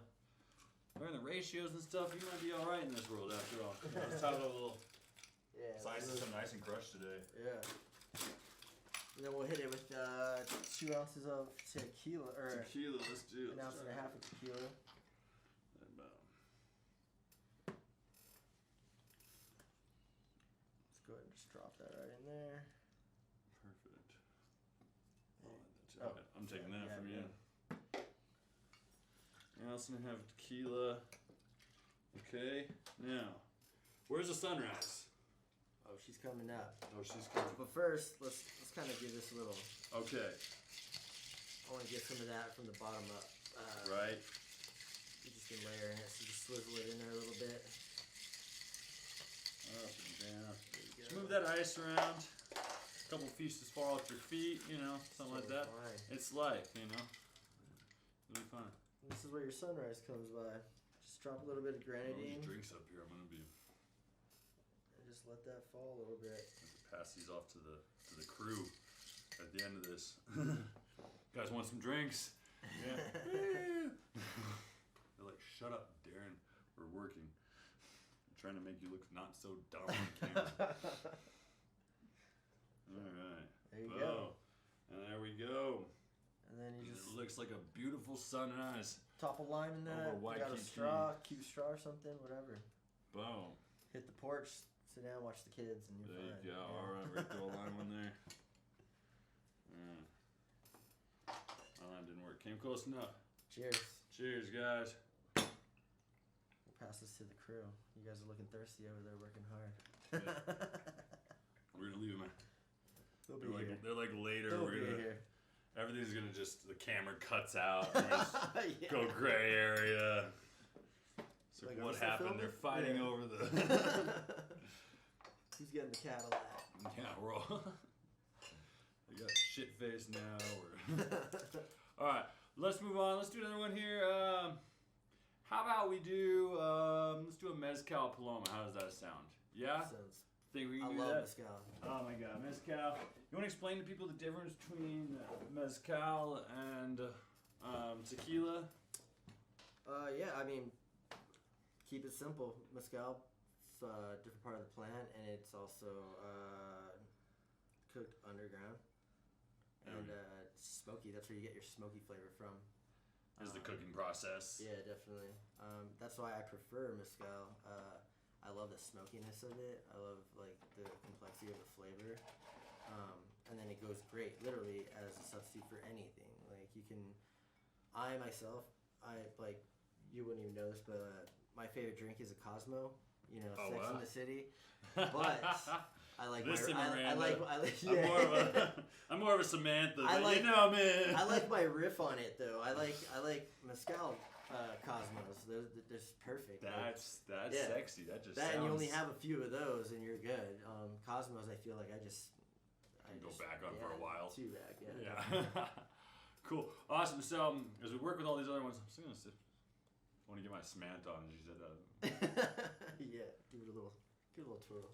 ratios and stuff, you might be all right in this world after all. Let's have a little Yeah. slice some nice and crushed today. Yeah. And then we'll hit it with 2 ounces of tequila, or Tequila, let's do it. an ounce and a half of tequila. Let's go ahead and just drop that right in there. Perfect. Oh, Okay, I'm taking that yeah, from yeah. you. An ounce and a half of tequila. Okay, now, where's the sunrise? Oh, she's coming up. Oh, she's coming. But first, let's kind of give this a little. Okay, I want to get some of that from the bottom up. right. You just can layer in it, so just swivel it in there a little bit. Up and down. There you go. Just move that ice around. A couple pieces fall off your feet, you know, something like that. Fine. It's life, you know. It'll be fun. This is where your sunrise comes by. Just drop a little bit of grenadine These drinks up here, I'm gonna be. and just let that fall a little bit. Pass these off to the crew at the end of this. Guys want some drinks? Yeah. They're like, shut up, Darren. We're working. I'm trying to make you look not so dumb on camera. All right. There you Boom. go. And there we go. And then you just It looks like a beautiful sunrise. top a lime in that. Over You got a Waikiki. straw, cute straw or something, whatever. Boom. Hit the porch, sit down, watch the kids, and you're There you fine. go. Yeah. All right, we're gonna throw a line on there. Oh, that didn't work. Came close enough. Cheers. Cheers, guys. We'll pass this to the crew. You guys are looking thirsty over there, working hard. We're gonna leave them. They'll be here. They're like later. They'll We're be gonna. here. Everything's gonna just. The camera cuts out. We're gonna just Yeah. go gray area. So Like, are we what still happened? filming? They're fighting Yeah. over the. Who's getting the Cadillac? Yeah, we're all. We got shit face now. All right, let's move on. Let's do another one here. How about we do? Let's do a mezcal paloma. How does that sound? Yeah. Sounds. Think we I can do love that? mezcal. Oh my god, mezcal. You want to explain to people the difference between mezcal and tequila? Yeah, I mean, keep it simple. Mezcal, it's a different part of the plant, and it's also cooked underground. And it's smoky. That's where you get your smoky flavor from. Is the cooking process? Yeah, definitely. That's why I prefer mezcal. I love the smokiness of it. I love like the complexity of the flavor. And then it goes great, literally, as a substitute for anything. Like you can, I myself, like, you wouldn't even know this, but my favorite drink is a Cosmo. You know, Oh, Sex wow. in the City. But I like Listen, I Miranda, like I'm more of a Samantha. I But like- you know me. I like my riff on it though. I like mezcal Cosmos. They're perfect. Like, That's Yeah. sexy. That just that sounds. and you only have a few of those and you're good. Cosmos, I feel like I Go just back on for a while. Two back, yeah. Yeah. Cool. Awesome. So as we work with all these other ones, I'm still gonna I want to get my Samantha on. She said that. Yeah, give it a little twirl.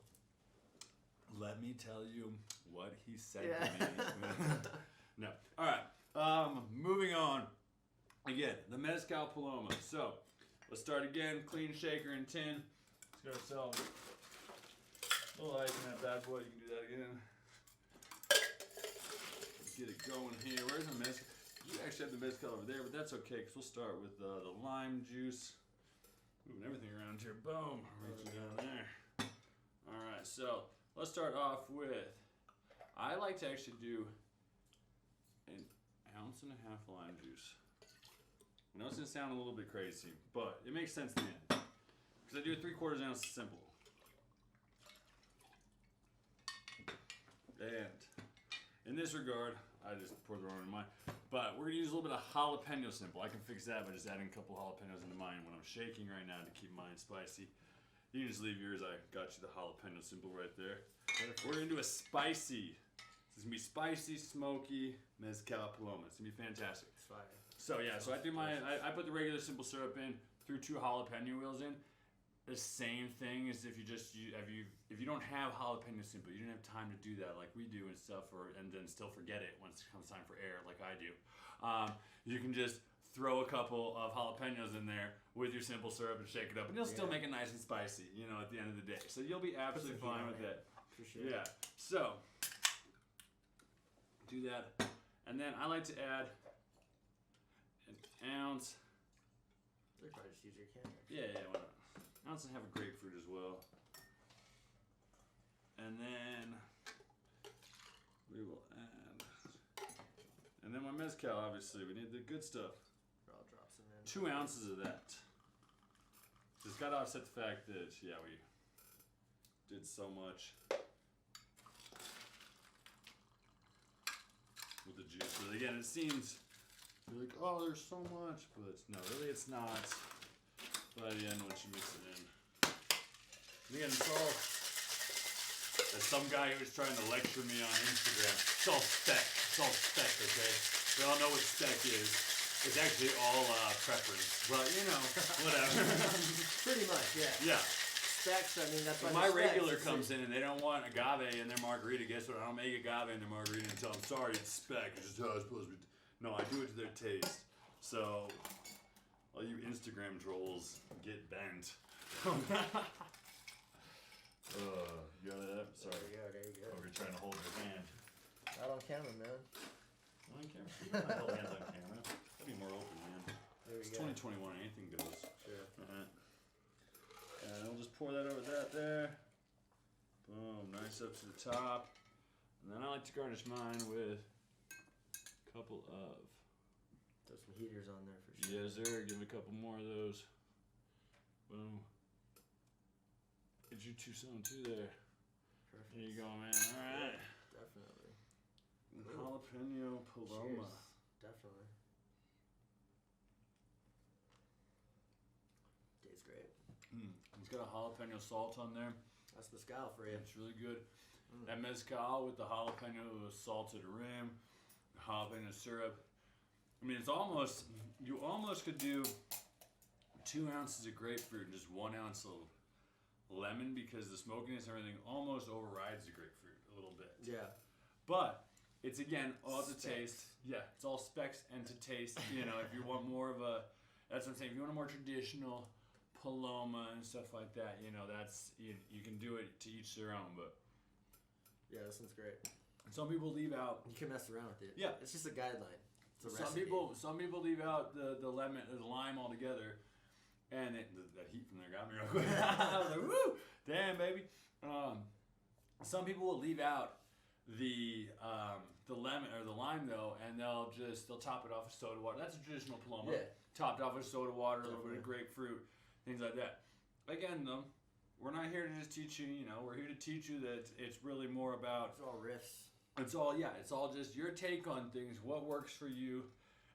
Let me tell you what he said Yeah. to me. No. All right. Moving on. Again, the mezcal paloma. So let's start again. Clean shaker and tin. Let's get ourselves a little ice in that bad boy. You can do that again. Let's get it going here. Where's the mezcal? you actually have the mezcal over there, but that's okay because we'll start with the lime juice. Moving everything around here. Boom. Reaching down there. All right, so let's start off with. I like to actually do an 1.5 ounces lime juice. I know it's gonna sound a little bit crazy, but it makes sense in the end. Because I do a 3/4 ounce simple. And in this regard, I just pour the wrong in mine. But we're gonna use a little bit of jalapeno simple. I can fix that by just adding a couple jalapenos into mine when I'm shaking right now to keep mine spicy. You can just leave yours. I got you the jalapeno simple right there. We're gonna do a spicy. It's gonna be spicy, smoky mezcal paloma. It's gonna be fantastic. It's fire. So yeah, so I do I put the regular simple syrup in, threw 2 jalapeno wheels in. The same thing as if you don't have jalapeno simple, you didn't have time to do that like we do and stuff, and then still forget it once it comes time for air like I do. You can just throw a couple of jalapenos in there with your simple syrup and shake it up, and you'll still make it nice and spicy, at the end of the day. So you'll be absolutely fine with that. For sure. Yeah. So do that, and then I like to add an ounce. They probably just use your can. Yeah, why not? An ounce and a half of grapefruit as well. And then we will add, and then my mezcal, obviously. We need the good stuff. Raw drops them in. 2 ounces of that. Just got to offset the fact that, yeah, we did so much with the juice. But again, it seems, you're like, oh, there's so much. But no, really it's not. By the end, once you mix it in. And again, it's all, as some guy who was trying to lecture me on Instagram, it's all spec. It's all spec, okay? We all know what spec is. It's actually all preference. But, whatever. Pretty much, yeah. Yeah. Specs, I mean, that's why If my they're specs, regular it's comes in and they don't want agave in their margarita, guess what? I don't make agave in their margarita and tell them, sorry, it's spec. It's just how it's supposed to be. No, I do it to their taste. So, all you Instagram trolls, get bent. You got that? Sorry. There you go. Over trying to hold your hand. Not on camera, man. On camera? You don't hold hands on camera. That'd be more open, man. There It's you go. 2021, anything goes. Sure. And we'll just pour that over that there. Boom, nice up to the top. And then I like to garnish mine with a couple of. Throw some heaters on there for sure. Yes, sir. Give it a couple more of those. Boom. Get you 2 some too there. Perfect. There you go, man. All right. Definitely. Jalapeno paloma. Cheers. Definitely. Tastes great. It's got a jalapeno salt on there. That's mezcal for you. It's really good. That mezcal with the jalapeno salted rim, jalapeno syrup. I mean, it's almost, you almost could do 2 ounces of grapefruit and just 1 ounce of lemon, because the smokiness and everything almost overrides the grapefruit a little bit. Yeah. But it's, again, all to Specs. taste. Yeah, it's all specs and to taste. If you want more of a, that's what I'm saying, if you want a more traditional paloma and stuff like that, that's, you can do it to each their own. But Yeah, this one's great. some people leave out, You can mess around with it. Yeah. It's just a guideline. It's a some recipe. people leave out the lemon, the lime altogether, and that heat from there got me real quick. I was like, woo, damn, baby. Some people will leave out the lemon or the lime though, and they'll top it off with soda water. That's a traditional paloma. Yeah. Topped off with soda water, a little bit Definitely. of grapefruit, things like that. Again, though, we're not here to just teach you. We're here to teach you that it's really more about. It's all riffs. It's all just your take on things, what works for you,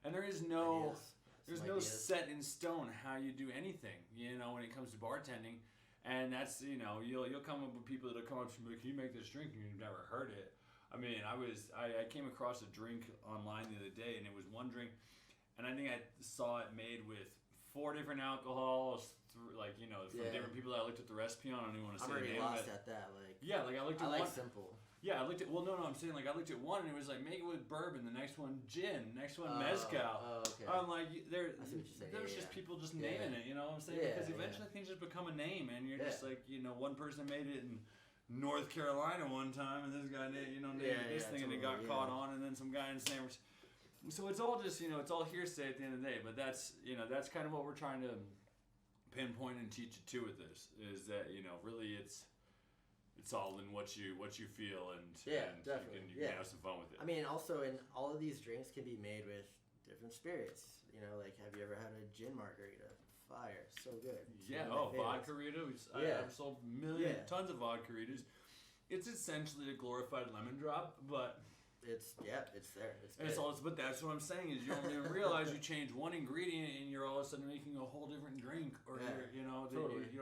and there is no. Ideas. There's Some no ideas. set in stone how you do anything, when it comes to bartending. And that's, you'll come up with people that'll come up to you, can you make this drink? And you've never heard it. I mean, I came across a drink online the other day, and it was one drink, and I think I saw it made with 4 different alcohols, from different people that I looked at the recipe on. I don't even want to I'm say the already name of lost it. at that. Like, Yeah, I looked at I like one. simple. Yeah, I looked at. Well, no, I'm saying I looked at one and it was like make it with bourbon. The next one gin. Next one mezcal. Oh, okay. I'm like, I there. see what you're saying. There's Yeah, just yeah. people just Yeah. naming it. You know what I'm saying? Yeah, Because yeah. eventually things just become a name, and you're just Yeah. like, one person made it in North Carolina one time, and this guy named Yeah, this yeah, thing, and it got totally, caught yeah. on, and then some guy in San Francisco. So it's all just, it's all hearsay at the end of the day. But that's kind of what we're trying to pinpoint and teach you too with this is that really it's all in what you feel and definitely. you can have some fun with it. I mean, also, in all of these drinks can be made with different spirits. Like, have you ever had a gin margarita? Fire, so good. It's Vodka-rita. I've sold tons of vodka-ritas. It's essentially a glorified lemon drop, but it's there. But that's what I'm saying is you don't even realize you change one ingredient and you're all of a sudden making a whole different drink, or you don't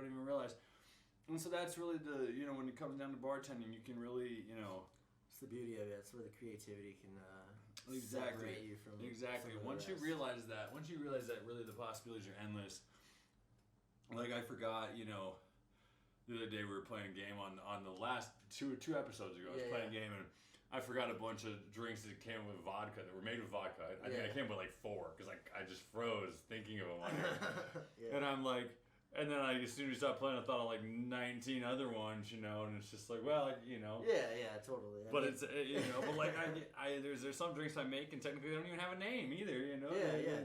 even realize. And so that's really when it comes down to bartending, you can really It's the beauty of it. It's where the creativity can separate you from Once you realize that really the possibilities are endless. Like I forgot, the other day we were playing a game on the last two episodes ago. I was playing a game and I forgot a bunch of drinks that came with vodka that were made with vodka. I think I came with like 4 because I just froze thinking of them. And I'm like. And then as soon as we stopped playing, I thought of like 19 other ones, and it's just like, well, Yeah, totally. But it's, but like there's some drinks I make and technically they don't even have a name either,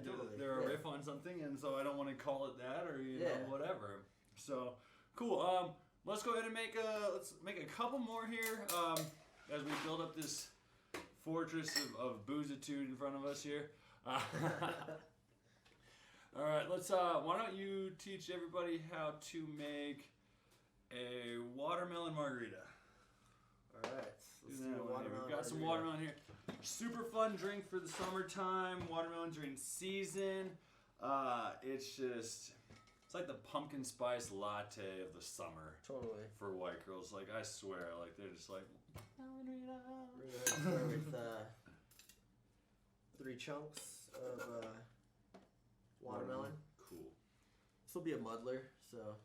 Totally. They're a riff on something, and so I don't want to call it that or whatever. So cool. Let's go ahead and make a couple more here as we build up this fortress of boozitude in front of us here. All right, let's. Why don't you teach everybody how to make a watermelon margarita? All right, let's do watermelon. We've got some watermelon here. Super fun drink for the summertime. Watermelons are in season. It's like the pumpkin spice latte of the summer. Totally. For white girls, like I swear, like they're just like. We're gonna start with 3 chunks of. Watermelon. Cool. This will be a muddler, so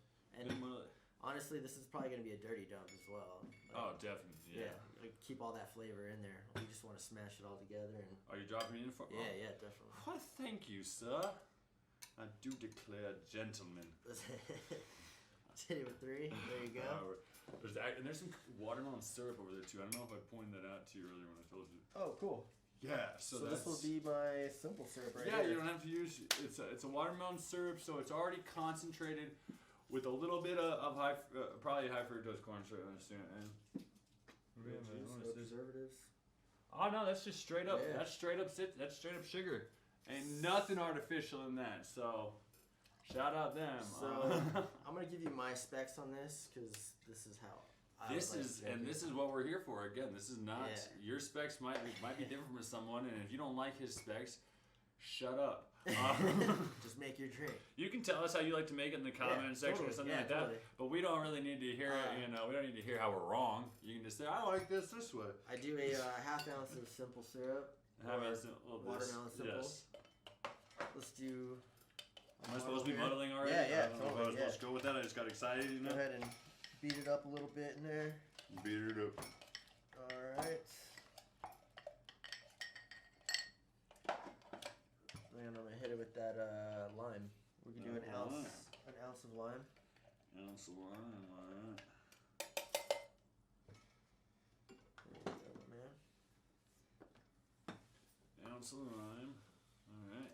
honestly, this is probably gonna be a dirty dump as well. Definitely. Yeah. Like keep all that flavor in there. We just want to smash it all together. And are you dropping me in for? Yeah, definitely. Why, thank you, sir. I do declare gentleman. Let's hit it with 3. There you go. There's some watermelon syrup over there too. I don't know if I pointed that out to you earlier when I told you. Oh, cool. Yeah, so this will be my simple syrup right here. Yeah, you don't have to use it's a watermelon syrup, so it's already concentrated with a little bit of probably high fructose corn syrup. No preservatives. Oh no, that's just straight up. Yeah. That's straight up sugar. Ain't nothing artificial in that. So shout out them. So I'm gonna give you my specs on this because this is how. This is what we're here for. Again, this is not your specs might be different from someone, and if you don't like his specs, shut up. Just make your drink. You can tell us how you like to make it in the comment section or something like that. But we don't really need to hear it. We don't need to hear how we're wrong. You can just say, I like this way. I do a half ounce of simple syrup. Watermelon simple. Yes. Let's do. Am I supposed to be muddling already? Yeah. I don't know if I was supposed to go with that. I just got excited. Go ahead and beat it up a little bit in there. Beat it up. Alright. And I'm gonna hit it with that lime. We can do an ounce of lime. Ounce of lime, alright. There you go, man. Ounce of lime. Alright.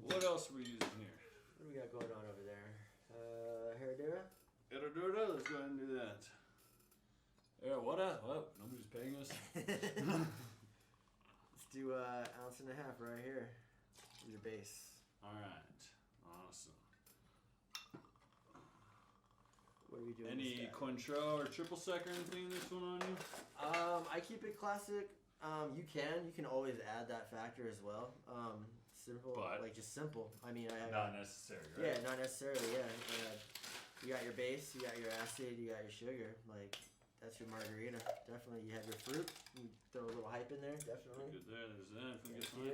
What else are we using here? What do we got going on over there? Herradura? Herradura, let's go ahead and do that. Yeah, what? Nobody's paying us? Let's do an ounce and a half right here. Your base. Alright. Awesome. What are we doing? Any Cointreau or triple sec or anything in this one on you? I keep it classic. You can always add that factor as well. Simple, like just simple. I mean, not necessary, right? Yeah, not necessarily. Yeah, you got your base, you got your acid, you got your sugar. Like that's your margarita. Definitely, you have your fruit. You throw a little hype in there. Definitely. Good there. There's that. If we get some.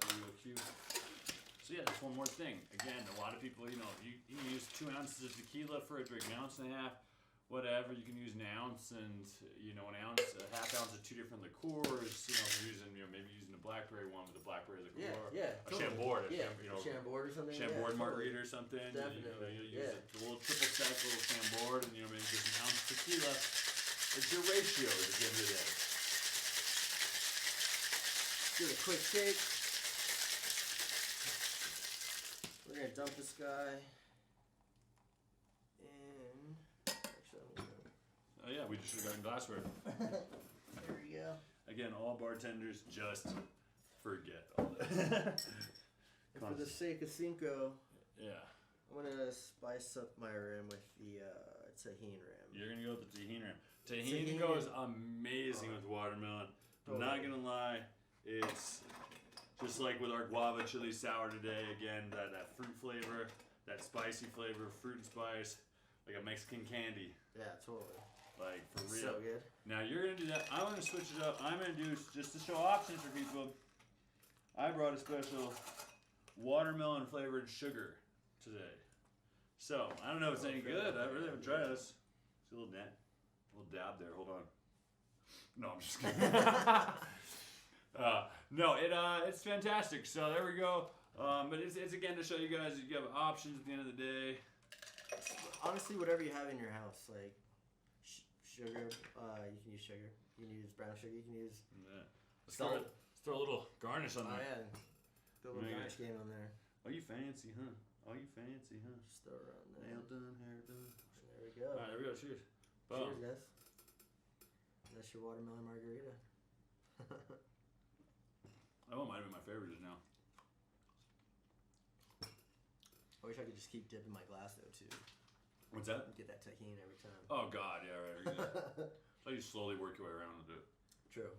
That'll go cute. So yeah, that's one more thing. Again, a lot of people, you can use 2 ounces of tequila for a drink, an ounce and a half, whatever. You can use an ounce and an ounce, a half ounce of 2 different liqueurs. If you're using, maybe using a blackberry one with a blackberry liqueur. Yeah. A Chambord. Chambord or something. Chambord margarita or something. Definitely. You use a little triple sec, a little Chambord, and maybe just an ounce of tequila. It's your ratio at the end of the day. Give it a quick shake. dump this guy in. Actually, Oh yeah, we just should have gotten glassware. there we go. Again, all bartenders just forget all that. And for the sake of Cinco, Yeah. I'm gonna spice up my rim with the tahini rim. You're gonna go with the tahini rim. Tahini Tahini. goes amazing with watermelon. I'm not gonna lie, it's just like with our guava chili sour today. Again, that fruit flavor, that spicy flavor, fruit and spice, like a Mexican candy, Yeah, totally. like for real. So good. Now you're gonna do that. I'm gonna switch it up. I'm gonna do just to show options for people. I brought a special watermelon flavored sugar today. So I don't know if it's any good. I really haven't tried it. Let's see a little dab there. Hold on. No, I'm just kidding. No, it's fantastic. So there we go. But it's again to show you guys that you have options at the end of the day. Honestly, whatever you have in your house, like sugar, you can use sugar. You can use brown sugar. You can use Yeah. Let's salt. throw a little garnish on Oh there. yeah, throw a little Make garnish game on there. Oh, you fancy, huh? Oh, you fancy, huh? Just throw it on there. Nail done, hair done. There we go. All right, there we go. Cheers. Cheers, Boom. guys. That's your watermelon margarita. That one might have been my favorite just now. I wish I could just keep dipping my glass though too. What's that? Get that tahini every time. Oh God, yeah, right. So you slowly work your way around with it. True.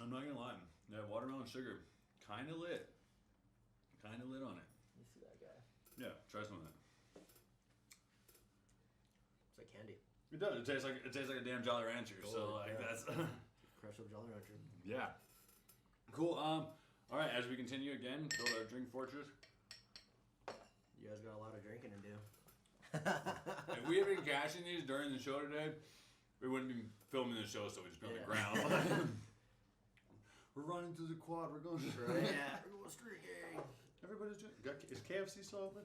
I'm not gonna lie, that watermelon sugar, kind of lit on it. You see that guy? Yeah, try some of that. It's like candy. It does. It tastes like a damn Jolly Rancher. So like yeah. that's Crush up Jolly Rancher. yeah. Cool. All right. As we continue again, build our drink fortress. You guys got a lot of drinking to do. If we had been cashing these during the show today, we wouldn't be filming the show, so we'd just be on the ground. We're running through the quad. We're going. Right? Yeah. Everyone's drinking. Everybody's drinking. Is KFC still open?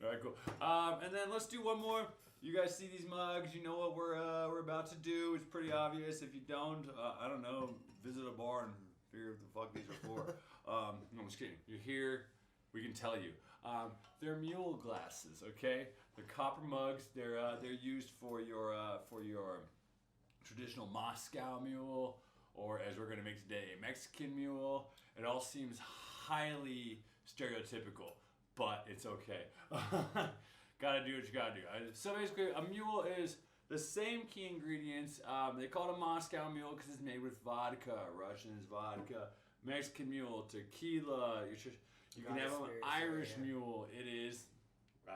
All right, cool. And then let's do one more. You guys see these mugs? You know what we're about to do. It's pretty obvious. If you don't, I don't know. Visit a bar and figure what the fuck these are for. No, I'm just kidding. You're here. We can tell you. They're mule glasses. Okay, they're copper mugs. They're used for your traditional Moscow mule, or as we're gonna make today, a Mexican mule. It all seems highly stereotypical, but it's okay. Gotta do what you gotta do. So basically, a mule is the same key ingredients. They call it a Moscow mule because it's made with vodka. Russian is vodka. Mexican mule, tequila. You can have an Irish mule. It is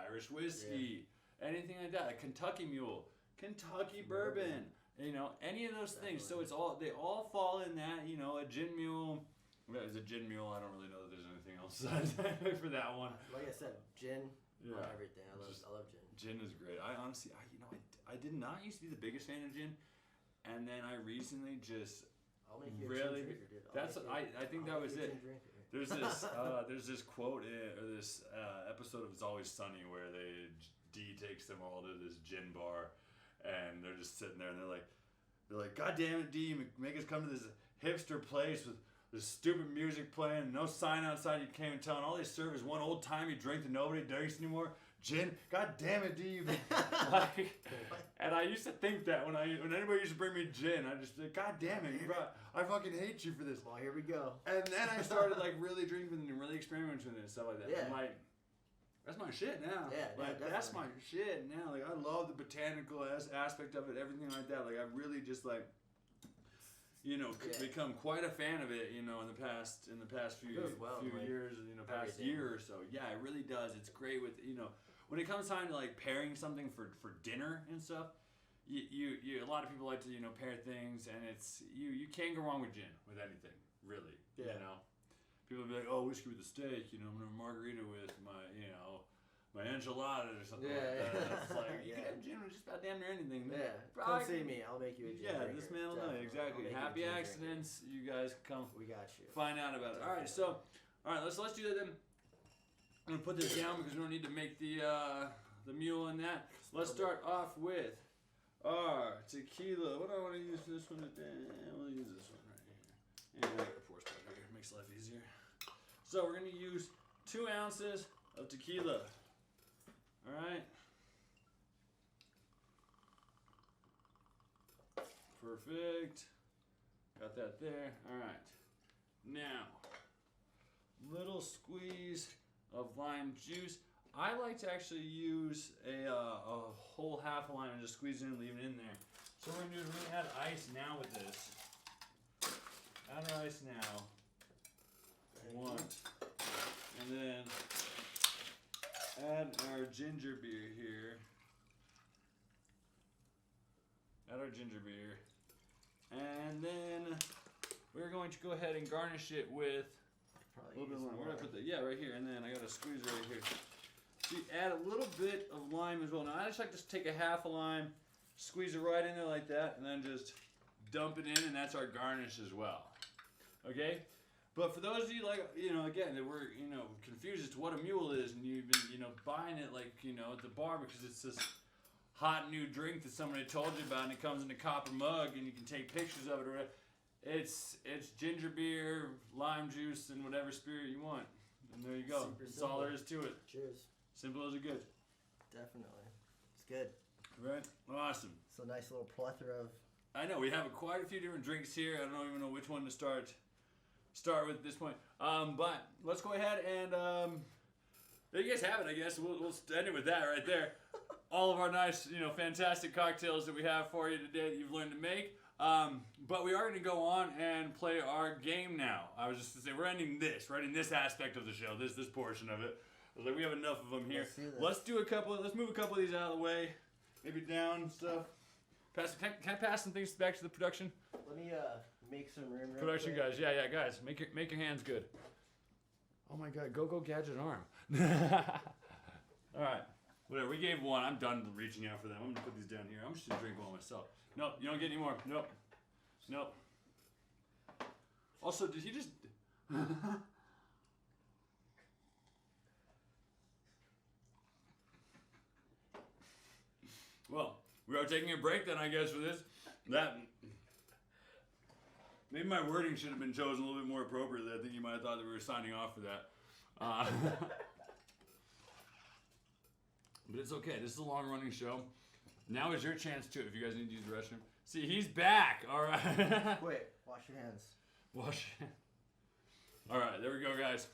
Irish whiskey. Anything like that. A Kentucky mule. Kentucky bourbon. You know, any of those things. So they all fall in that. You know, a gin mule. Is a gin mule? I don't really know that there's anything else for that one. Like I said, gin. Yeah. On everything. I love gin. Gin is great. I honestly, I did not used to be the biggest fan of gin, and then I recently just I'll make you a really. gin drinker, dude. I think that was it. There's this quote or this episode of It's Always Sunny where Dee takes them all to this gin bar, and they're just sitting there and they're like, God damn it, Dee, make us come to this hipster place with this stupid music playing, no sign outside you can't even tell, and all they serve is one old timey drink that nobody drinks anymore. Gin. God damn it, Dee. And I used to think that when anybody used to bring me gin, I just like, God damn it, I fucking hate you for this. Well, here we go. And then I started like really drinking and really experimenting with it and stuff like that. Yeah. I'm like, that's my shit now. Yeah, like that's my shit now. Like I love the botanical aspect of it, everything like that. Like I really just like, become quite a fan of it. In the past few years, past year or so. Yeah, it really does. It's great with when it comes time to like pairing something for dinner and stuff. You a lot of people like to pair things, and it's you can't go wrong with gin with anything really. Yeah. People be like, oh, whiskey with a steak. I'm gonna have a margarita with my my enchilada or something like that. It's like you can have gin with just about damn near anything. Yeah, come see me. I'll make you a gin drinker. This man will know exactly. Happy accidents. You guys come. We got you. Find out about it. All right, let's do that then. I'm gonna put this down because we don't need to make the mule in that. Let's start off with our tequila. What do I want to use for this one today? We'll use this one right here. And I got a pour spout right here. Make Makes life easier. So we're gonna use 2 ounces of tequila. All right. Perfect. Got that there. All right. Now, little squeeze of lime juice. I like to actually use a whole half a lime and just squeeze it in and leave it in there. So what we're gonna do is we're gonna add ice now with this. Add our ice now. 1. And then add our ginger beer here. Add our ginger beer. And then we're going to go ahead and garnish it with a little bit of lime. Where did I put that? Yeah, right here. And then I got a squeeze right here. So you add a little bit of lime as well. Now I just like to take a half a lime, squeeze it right in there like that, and then just dump it in, and that's our garnish as well. Okay? But for those of you again, that were, confused as to what a mule is, and you've been, buying it at the bar because it's this hot new drink that somebody told you about, and it comes in a copper mug, and you can take pictures of it or whatever. It's ginger beer, lime juice, and whatever spirit you want. And there you go. That's all there is to it. Cheers. Simple as it gets. Definitely. It's good. Right? Awesome. It's a nice little plethora of... I know, we have quite a few different drinks here. I don't even know which one to start with at this point. But let's go ahead and there you guys have it, I guess. We'll end it with that right there. All of our nice, fantastic cocktails that we have for you today that you've learned to make. But we are going to go on and play our game now. I was just going to say, we're ending this aspect of the show, this portion of it. I was like, we have enough of them here. Let's move a couple of these out of the way. Maybe down and stuff. Can I pass some things back to the production? Let me make some room. Production guys, yeah, guys, make your hands good. Oh my God, go gadget arm. All right, whatever. We gave one. I'm done reaching out for them. I'm gonna put these down here. I'm just gonna drink one myself. Nope, you don't get any more. Nope. Also, did he just? Well, we are taking a break then, I guess, for this. Maybe my wording should have been chosen a little bit more appropriately. I think you might have thought that we were signing off for that. But it's okay. This is a long-running show. Now is your chance, too, if you guys need to use the restroom. See, he's back. All right. Wait, wash your hands. Wash your hands. All right, there we go, guys.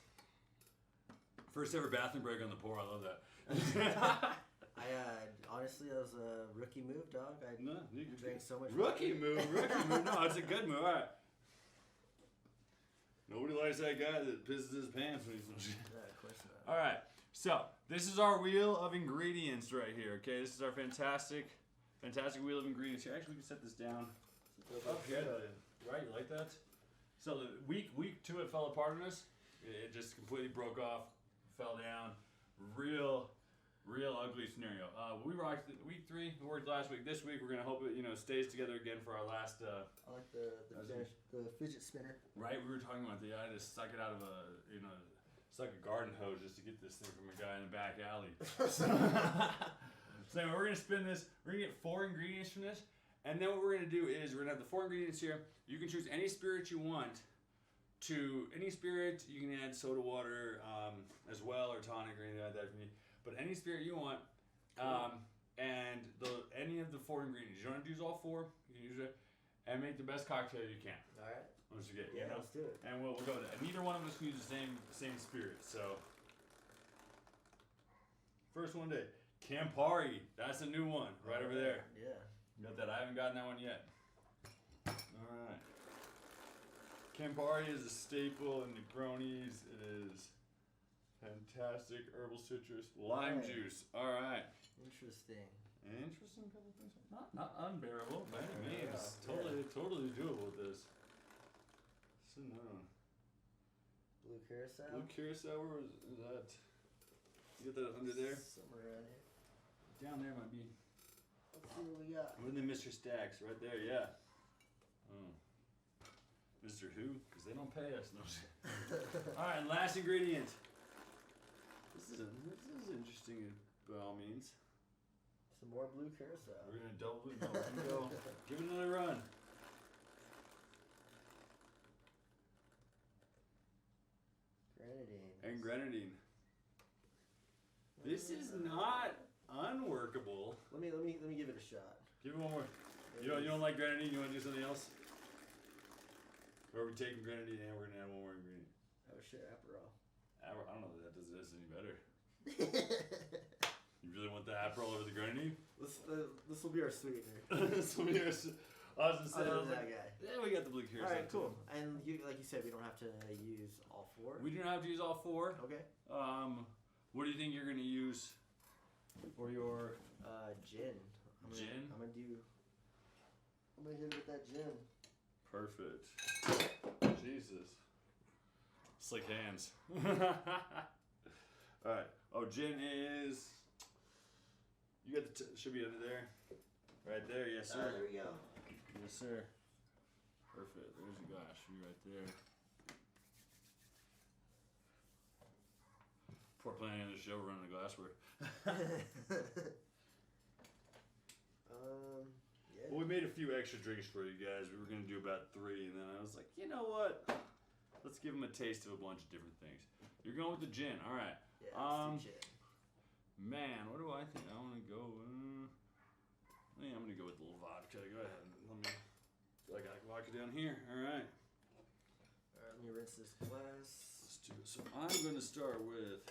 First ever bathroom break on the pour. I love that. Honestly, that was a rookie move, dog. I drank so much. Rookie move. No, it's a good move. All right. Nobody likes that guy that pisses his pants when he's. Yeah, of course not. All right. So this is our wheel of ingredients right here. Okay, this is our fantastic wheel of ingredients here. Actually, we can set this down up here. Right, you like that? So the week 2 it fell apart on us. It just completely broke off, fell down. Real ugly scenario. We rocked week 3. We worked last week. This week we're gonna hope it stays together again for our last. I like the fidget spinner. Right, we were talking about I had to suck it out of suck a garden hose just to get this thing from a guy in the back alley. So anyway, we're gonna spin this. We're gonna get 4 ingredients from this, and then what we're gonna do is we're gonna have the 4 ingredients here. You can choose any spirit you want. To any spirit, you can add soda water as well, or tonic, or anything like that if you need. But any spirit you want, and any of the 4 ingredients. You don't have to use all 4. You can use it, and make the best cocktail you can. All right. Once you get, let's do it. And we'll go with that. Neither one of us can use the same spirit. So first one today, Campari. That's a new one right over there. Yeah. Got that? I haven't gotten that one yet. All right. Campari is a staple in Negronis. It is fantastic herbal citrus lime juice. All right. Interesting couple of things. Not unbearable by any means. Totally doable with this. So no. Blue curacao. Blue curacao. Where is that? You got that under there? Somewhere around here. Down there might be. Let's see what we got. Where the Mr. Stacks? Right there. Yeah. Oh. Mr. Who? Because they don't pay us. No. All right. Last ingredient. This is interesting by all means. Some more blue curacao. We're gonna double it. Go. Give it another run. Grenadine. And grenadine. This is not unworkable. Let me give it a shot. Give it one more. You don't like grenadine? You want to do something else? Or are we taking grenadine and we're gonna add one more ingredient? Oh shit, Aperol. I don't know that does this any better. You really want the Aperol over the grenadine? This will be our sweetener. This will be our. I was just saying. Other than that guy. Yeah, we got the blue curacao. All right, cool. And like you said, we don't have to use all four. We do not have to use all four. Okay. What do you think you're gonna use for your Gin. gin? I'm gonna hit it with that gin. Perfect. Jesus. Slick hands. All right. Oh, gin is. You got the should be under there. Right there, yes sir. There we go. Yes sir. Perfect. There's your glass. Should be right there. Poor planning on the show, we're running a glassware. Yeah. Well, we made a few extra drinks for you guys. We were gonna do about 3, and then I was like, you know what? Let's give them a taste of a bunch of different things. You're going with the gin, all right? Yeah, let's do gin. Man, what do I think? I want to go. I think I'm gonna go with a little vodka. Go ahead. I got vodka down here. All right. All right, let me rinse this glass. Let's do it. So I'm gonna start with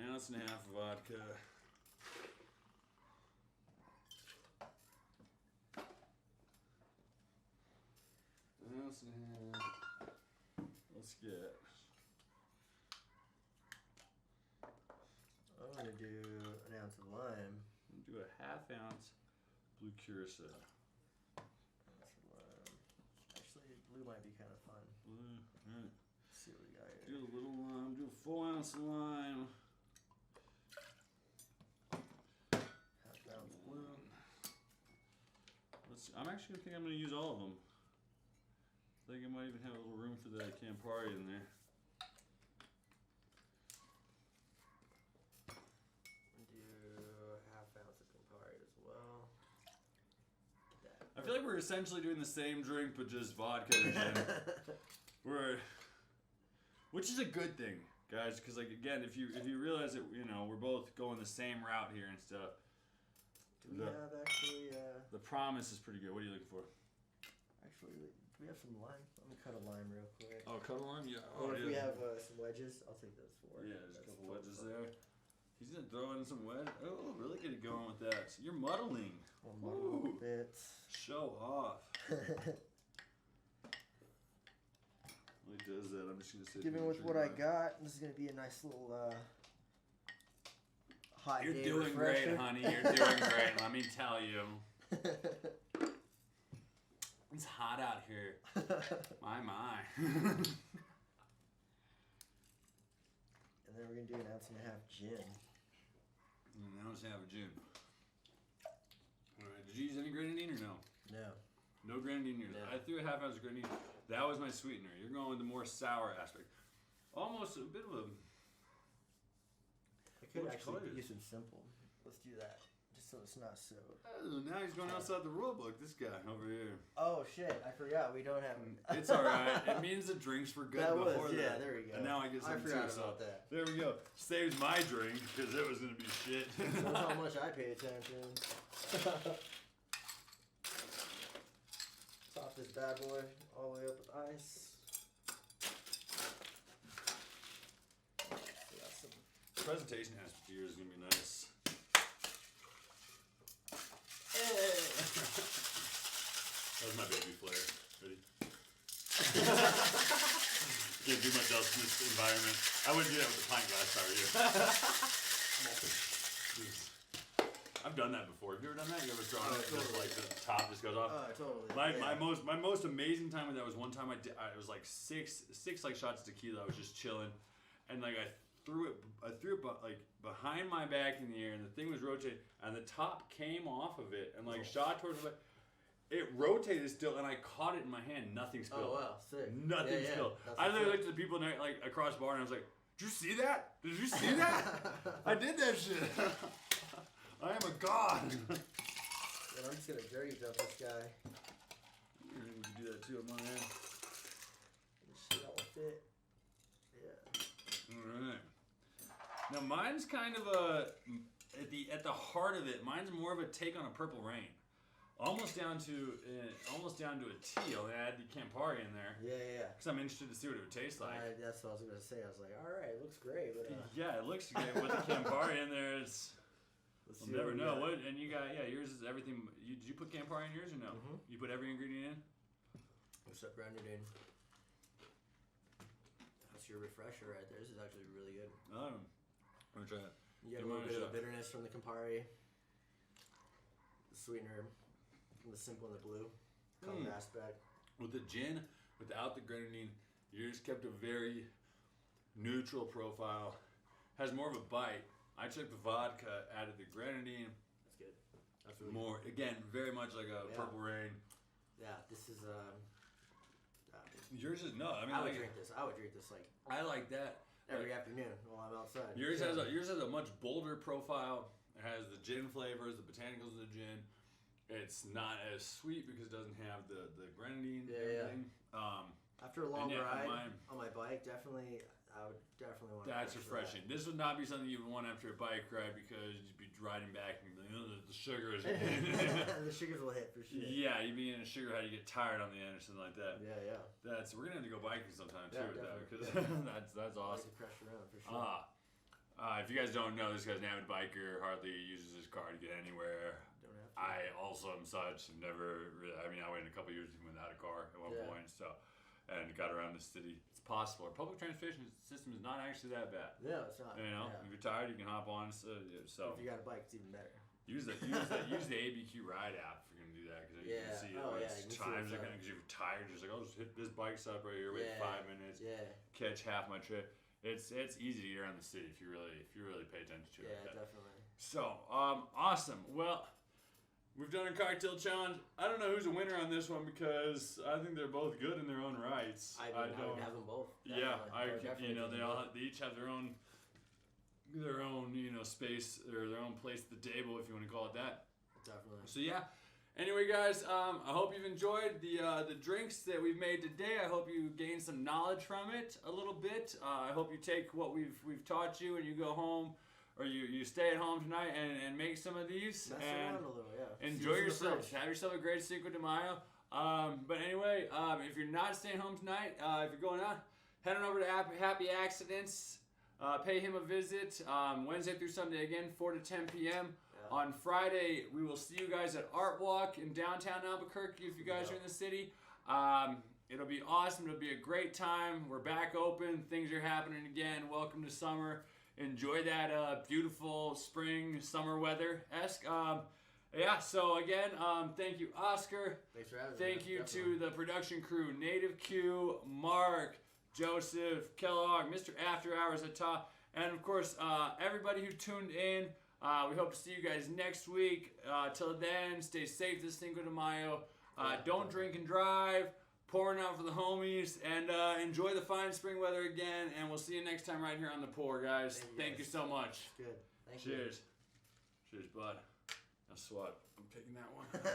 1.5 ounces of vodka. Ounce and a half. Let's get. I'm gonna do 1 ounce of lime. Do a 1/2 ounce blue curacao. Ounce of lime. Actually, blue might be kind of fun. Blue. All right. Let's see what we got Do here. a little lime. Do a full ounce of lime. 1/2 ounce blue. Let's see. I'm actually think I'm gonna use all of them. I think I might even have a little room for the Campari in there. Do 1/2 ounce of Campari as well. I feel like we're essentially doing the same drink, but just vodka and gin. Which is a good thing, guys, because like again, if you realize that we're both going the same route here and stuff. Do we have actually? The promise is pretty good. What are you looking for? Actually, do we have some lime? Let me cut a lime real quick. Oh, cut a lime, yeah. Or if we have some wedges, I'll take those 4. Yeah, there's a That's couple totally wedges fine. there. He's gonna throw in some wedge. Oh, really get it going with that. So you're muddling. We'll muddle a bit. Show off. When he does that, I'm just gonna say. Given with what I got, this is gonna be a nice little hot You're day doing refresher. great, honey. You're doing great. Let me tell you. It's hot out here. My. And then we're gonna do 1.5 ounces gin. Now let's have a gin. Alright, did you use any grenadine or no? No. No grenadine used. No. I threw a 1/2 ounce of grenadine. That was my sweetener. You're going with the more sour aspect. Almost a bit of a. I could Which actually color? use some simple. Let's do that. Just so it's not so. Oh, now he's going outside the rule book. This guy over here. Oh shit! I forgot we don't have. It's alright. It means the drinks were good That was, before yeah, that. there we go. And now I get I some forgot too. So about that. there we go. Saves my drink because it was gonna be shit. Shows how much I pay attention. Top this bad boy all the way up with ice. We got some. Presentation has beer is gonna be nice. That was my baby flare. Ready? Can't do much else in this environment. I wouldn't do that with a pint glass if I were you. I've done that before. Have you ever done that? You ever drawn it? Just like the top just goes off. Totally. My most amazing time with that was one time it was like six like shots of tequila. I was just chilling, and like I threw it like behind my back in the air, and the thing was rotating, and the top came off of it and like shot towards me. It rotated still, and I caught it in my hand. Nothing spilled. Oh wow, sick. Nothing spilled. That's I what's literally up. looked at the people like across the bar, and I was like, "Did you see that? Did you see that? I did that shit. I am a god." And I'm just gonna dirty dump this guy. You can do that too, I'm on there. This shit all fit. Now mine's kind of a at the heart of it. Mine's more of a take on a Purple Rain, almost down to a teal. I add the Campari in there Yeah. because I'm interested to see what it would taste like. That's what I was gonna say. I was like, all right, it looks great, but Yeah, it looks great with the Campari in there. It's let's we'll see never what we know. got. What and you got? Yeah, yours is everything. Did you put Campari in yours or no? Mhm. You put every ingredient in. What's up, Brandon? That's your refresher right there. This is actually really good. I'm gonna try it. You get Give a little mine a bit of shot. the bitterness from the Campari, the sweetener from the simple and the blue aspect. With the gin, without the grenadine, yours kept a very neutral profile. Has more of a bite. I took the vodka, added the grenadine. That's good. That's really More again, very much like a Yeah. Purple Rain. good. Yeah, this is Yours is no. I mean, I would like, drink this. I would drink this like I like that. every afternoon while I'm outside. Yours has a much bolder profile. It has the gin flavors, the botanicals of the gin. It's not as sweet because it doesn't have the grenadine and Yeah. everything. After a long yeah, ride mine- on my bike, definitely, I would definitely want. That's refreshing. This would not be something you would want after a bike ride because you'd be riding back and be like, oh, the sugar is. The sugars will hit for sure. Yeah, you'd be in a sugar high, you get tired on the end or something like that. Yeah. We're gonna have to go biking sometime too Yeah, with that definitely, because that's I like awesome. to crush around for sure. If you guys don't know, this guy's an avid biker. Hardly uses his car to get anywhere. Don't have to. I also am such. Never. Really, I mean, I went a couple years even without a car at one Yeah. point. So, and got around the city. It's possible. Our public transportation system is not actually that bad. No, it's not. You know, Yeah. if you're tired, you can hop on. So If you got a bike, it's even better. use the ABQ Ride app if you're gonna do that because you Yeah. can see it. Oh, when yeah, it's you can see times what's are up. gonna because you're tired. You're just like, I'll just hit this bike stop right here. Wait Yeah. 5 minutes. Yeah. Catch half my trip. It's easy to get around the city if you really pay attention to it. Yeah, like that. definitely. So, awesome. Well, we've done a cocktail challenge. I don't know who's a winner on this one because I think they're both good in their own rights. I would have them both. Yeah, Definitely. they each have their own space or their own place at the table if you want to call it that. Definitely. So yeah. Anyway, guys, I hope you've enjoyed the drinks that we've made today. I hope you gained some knowledge from it a little bit. I hope you take what we've taught you and you go home, or you stay at home tonight and make some of these Mess and around a little, yeah. enjoy See what's in the yourself. fridge. Have yourself a great Cinco de Mayo. But anyway, if you're not staying home tonight, if you're going out, head on over to Happy Accidents. Pay him a visit Wednesday through Sunday again, 4 to 10 p.m. Yeah. On Friday, we will see you guys at Art Walk in downtown Albuquerque if you guys are in the city. It'll be awesome. It'll be a great time. We're back open. Things are happening again. Welcome to summer. Enjoy that beautiful spring, summer weather-esque. Yeah, so again, thank you, Oscar. Thanks for having me. Thank you Definitely. to the production crew, Native Q, Mark, Joseph, Kellogg, Mr. After Hours at top, and of course, everybody who tuned in. We hope to see you guys next week. Till then, stay safe this Cinco de Mayo. Don't drink and drive. Pouring out for the homies, and enjoy the fine spring weather again. And we'll see you next time right here on The Pour, guys. Thank you so much. Good. Thank you. Cheers. Cheers, bud. Now, swat. I'm taking that one.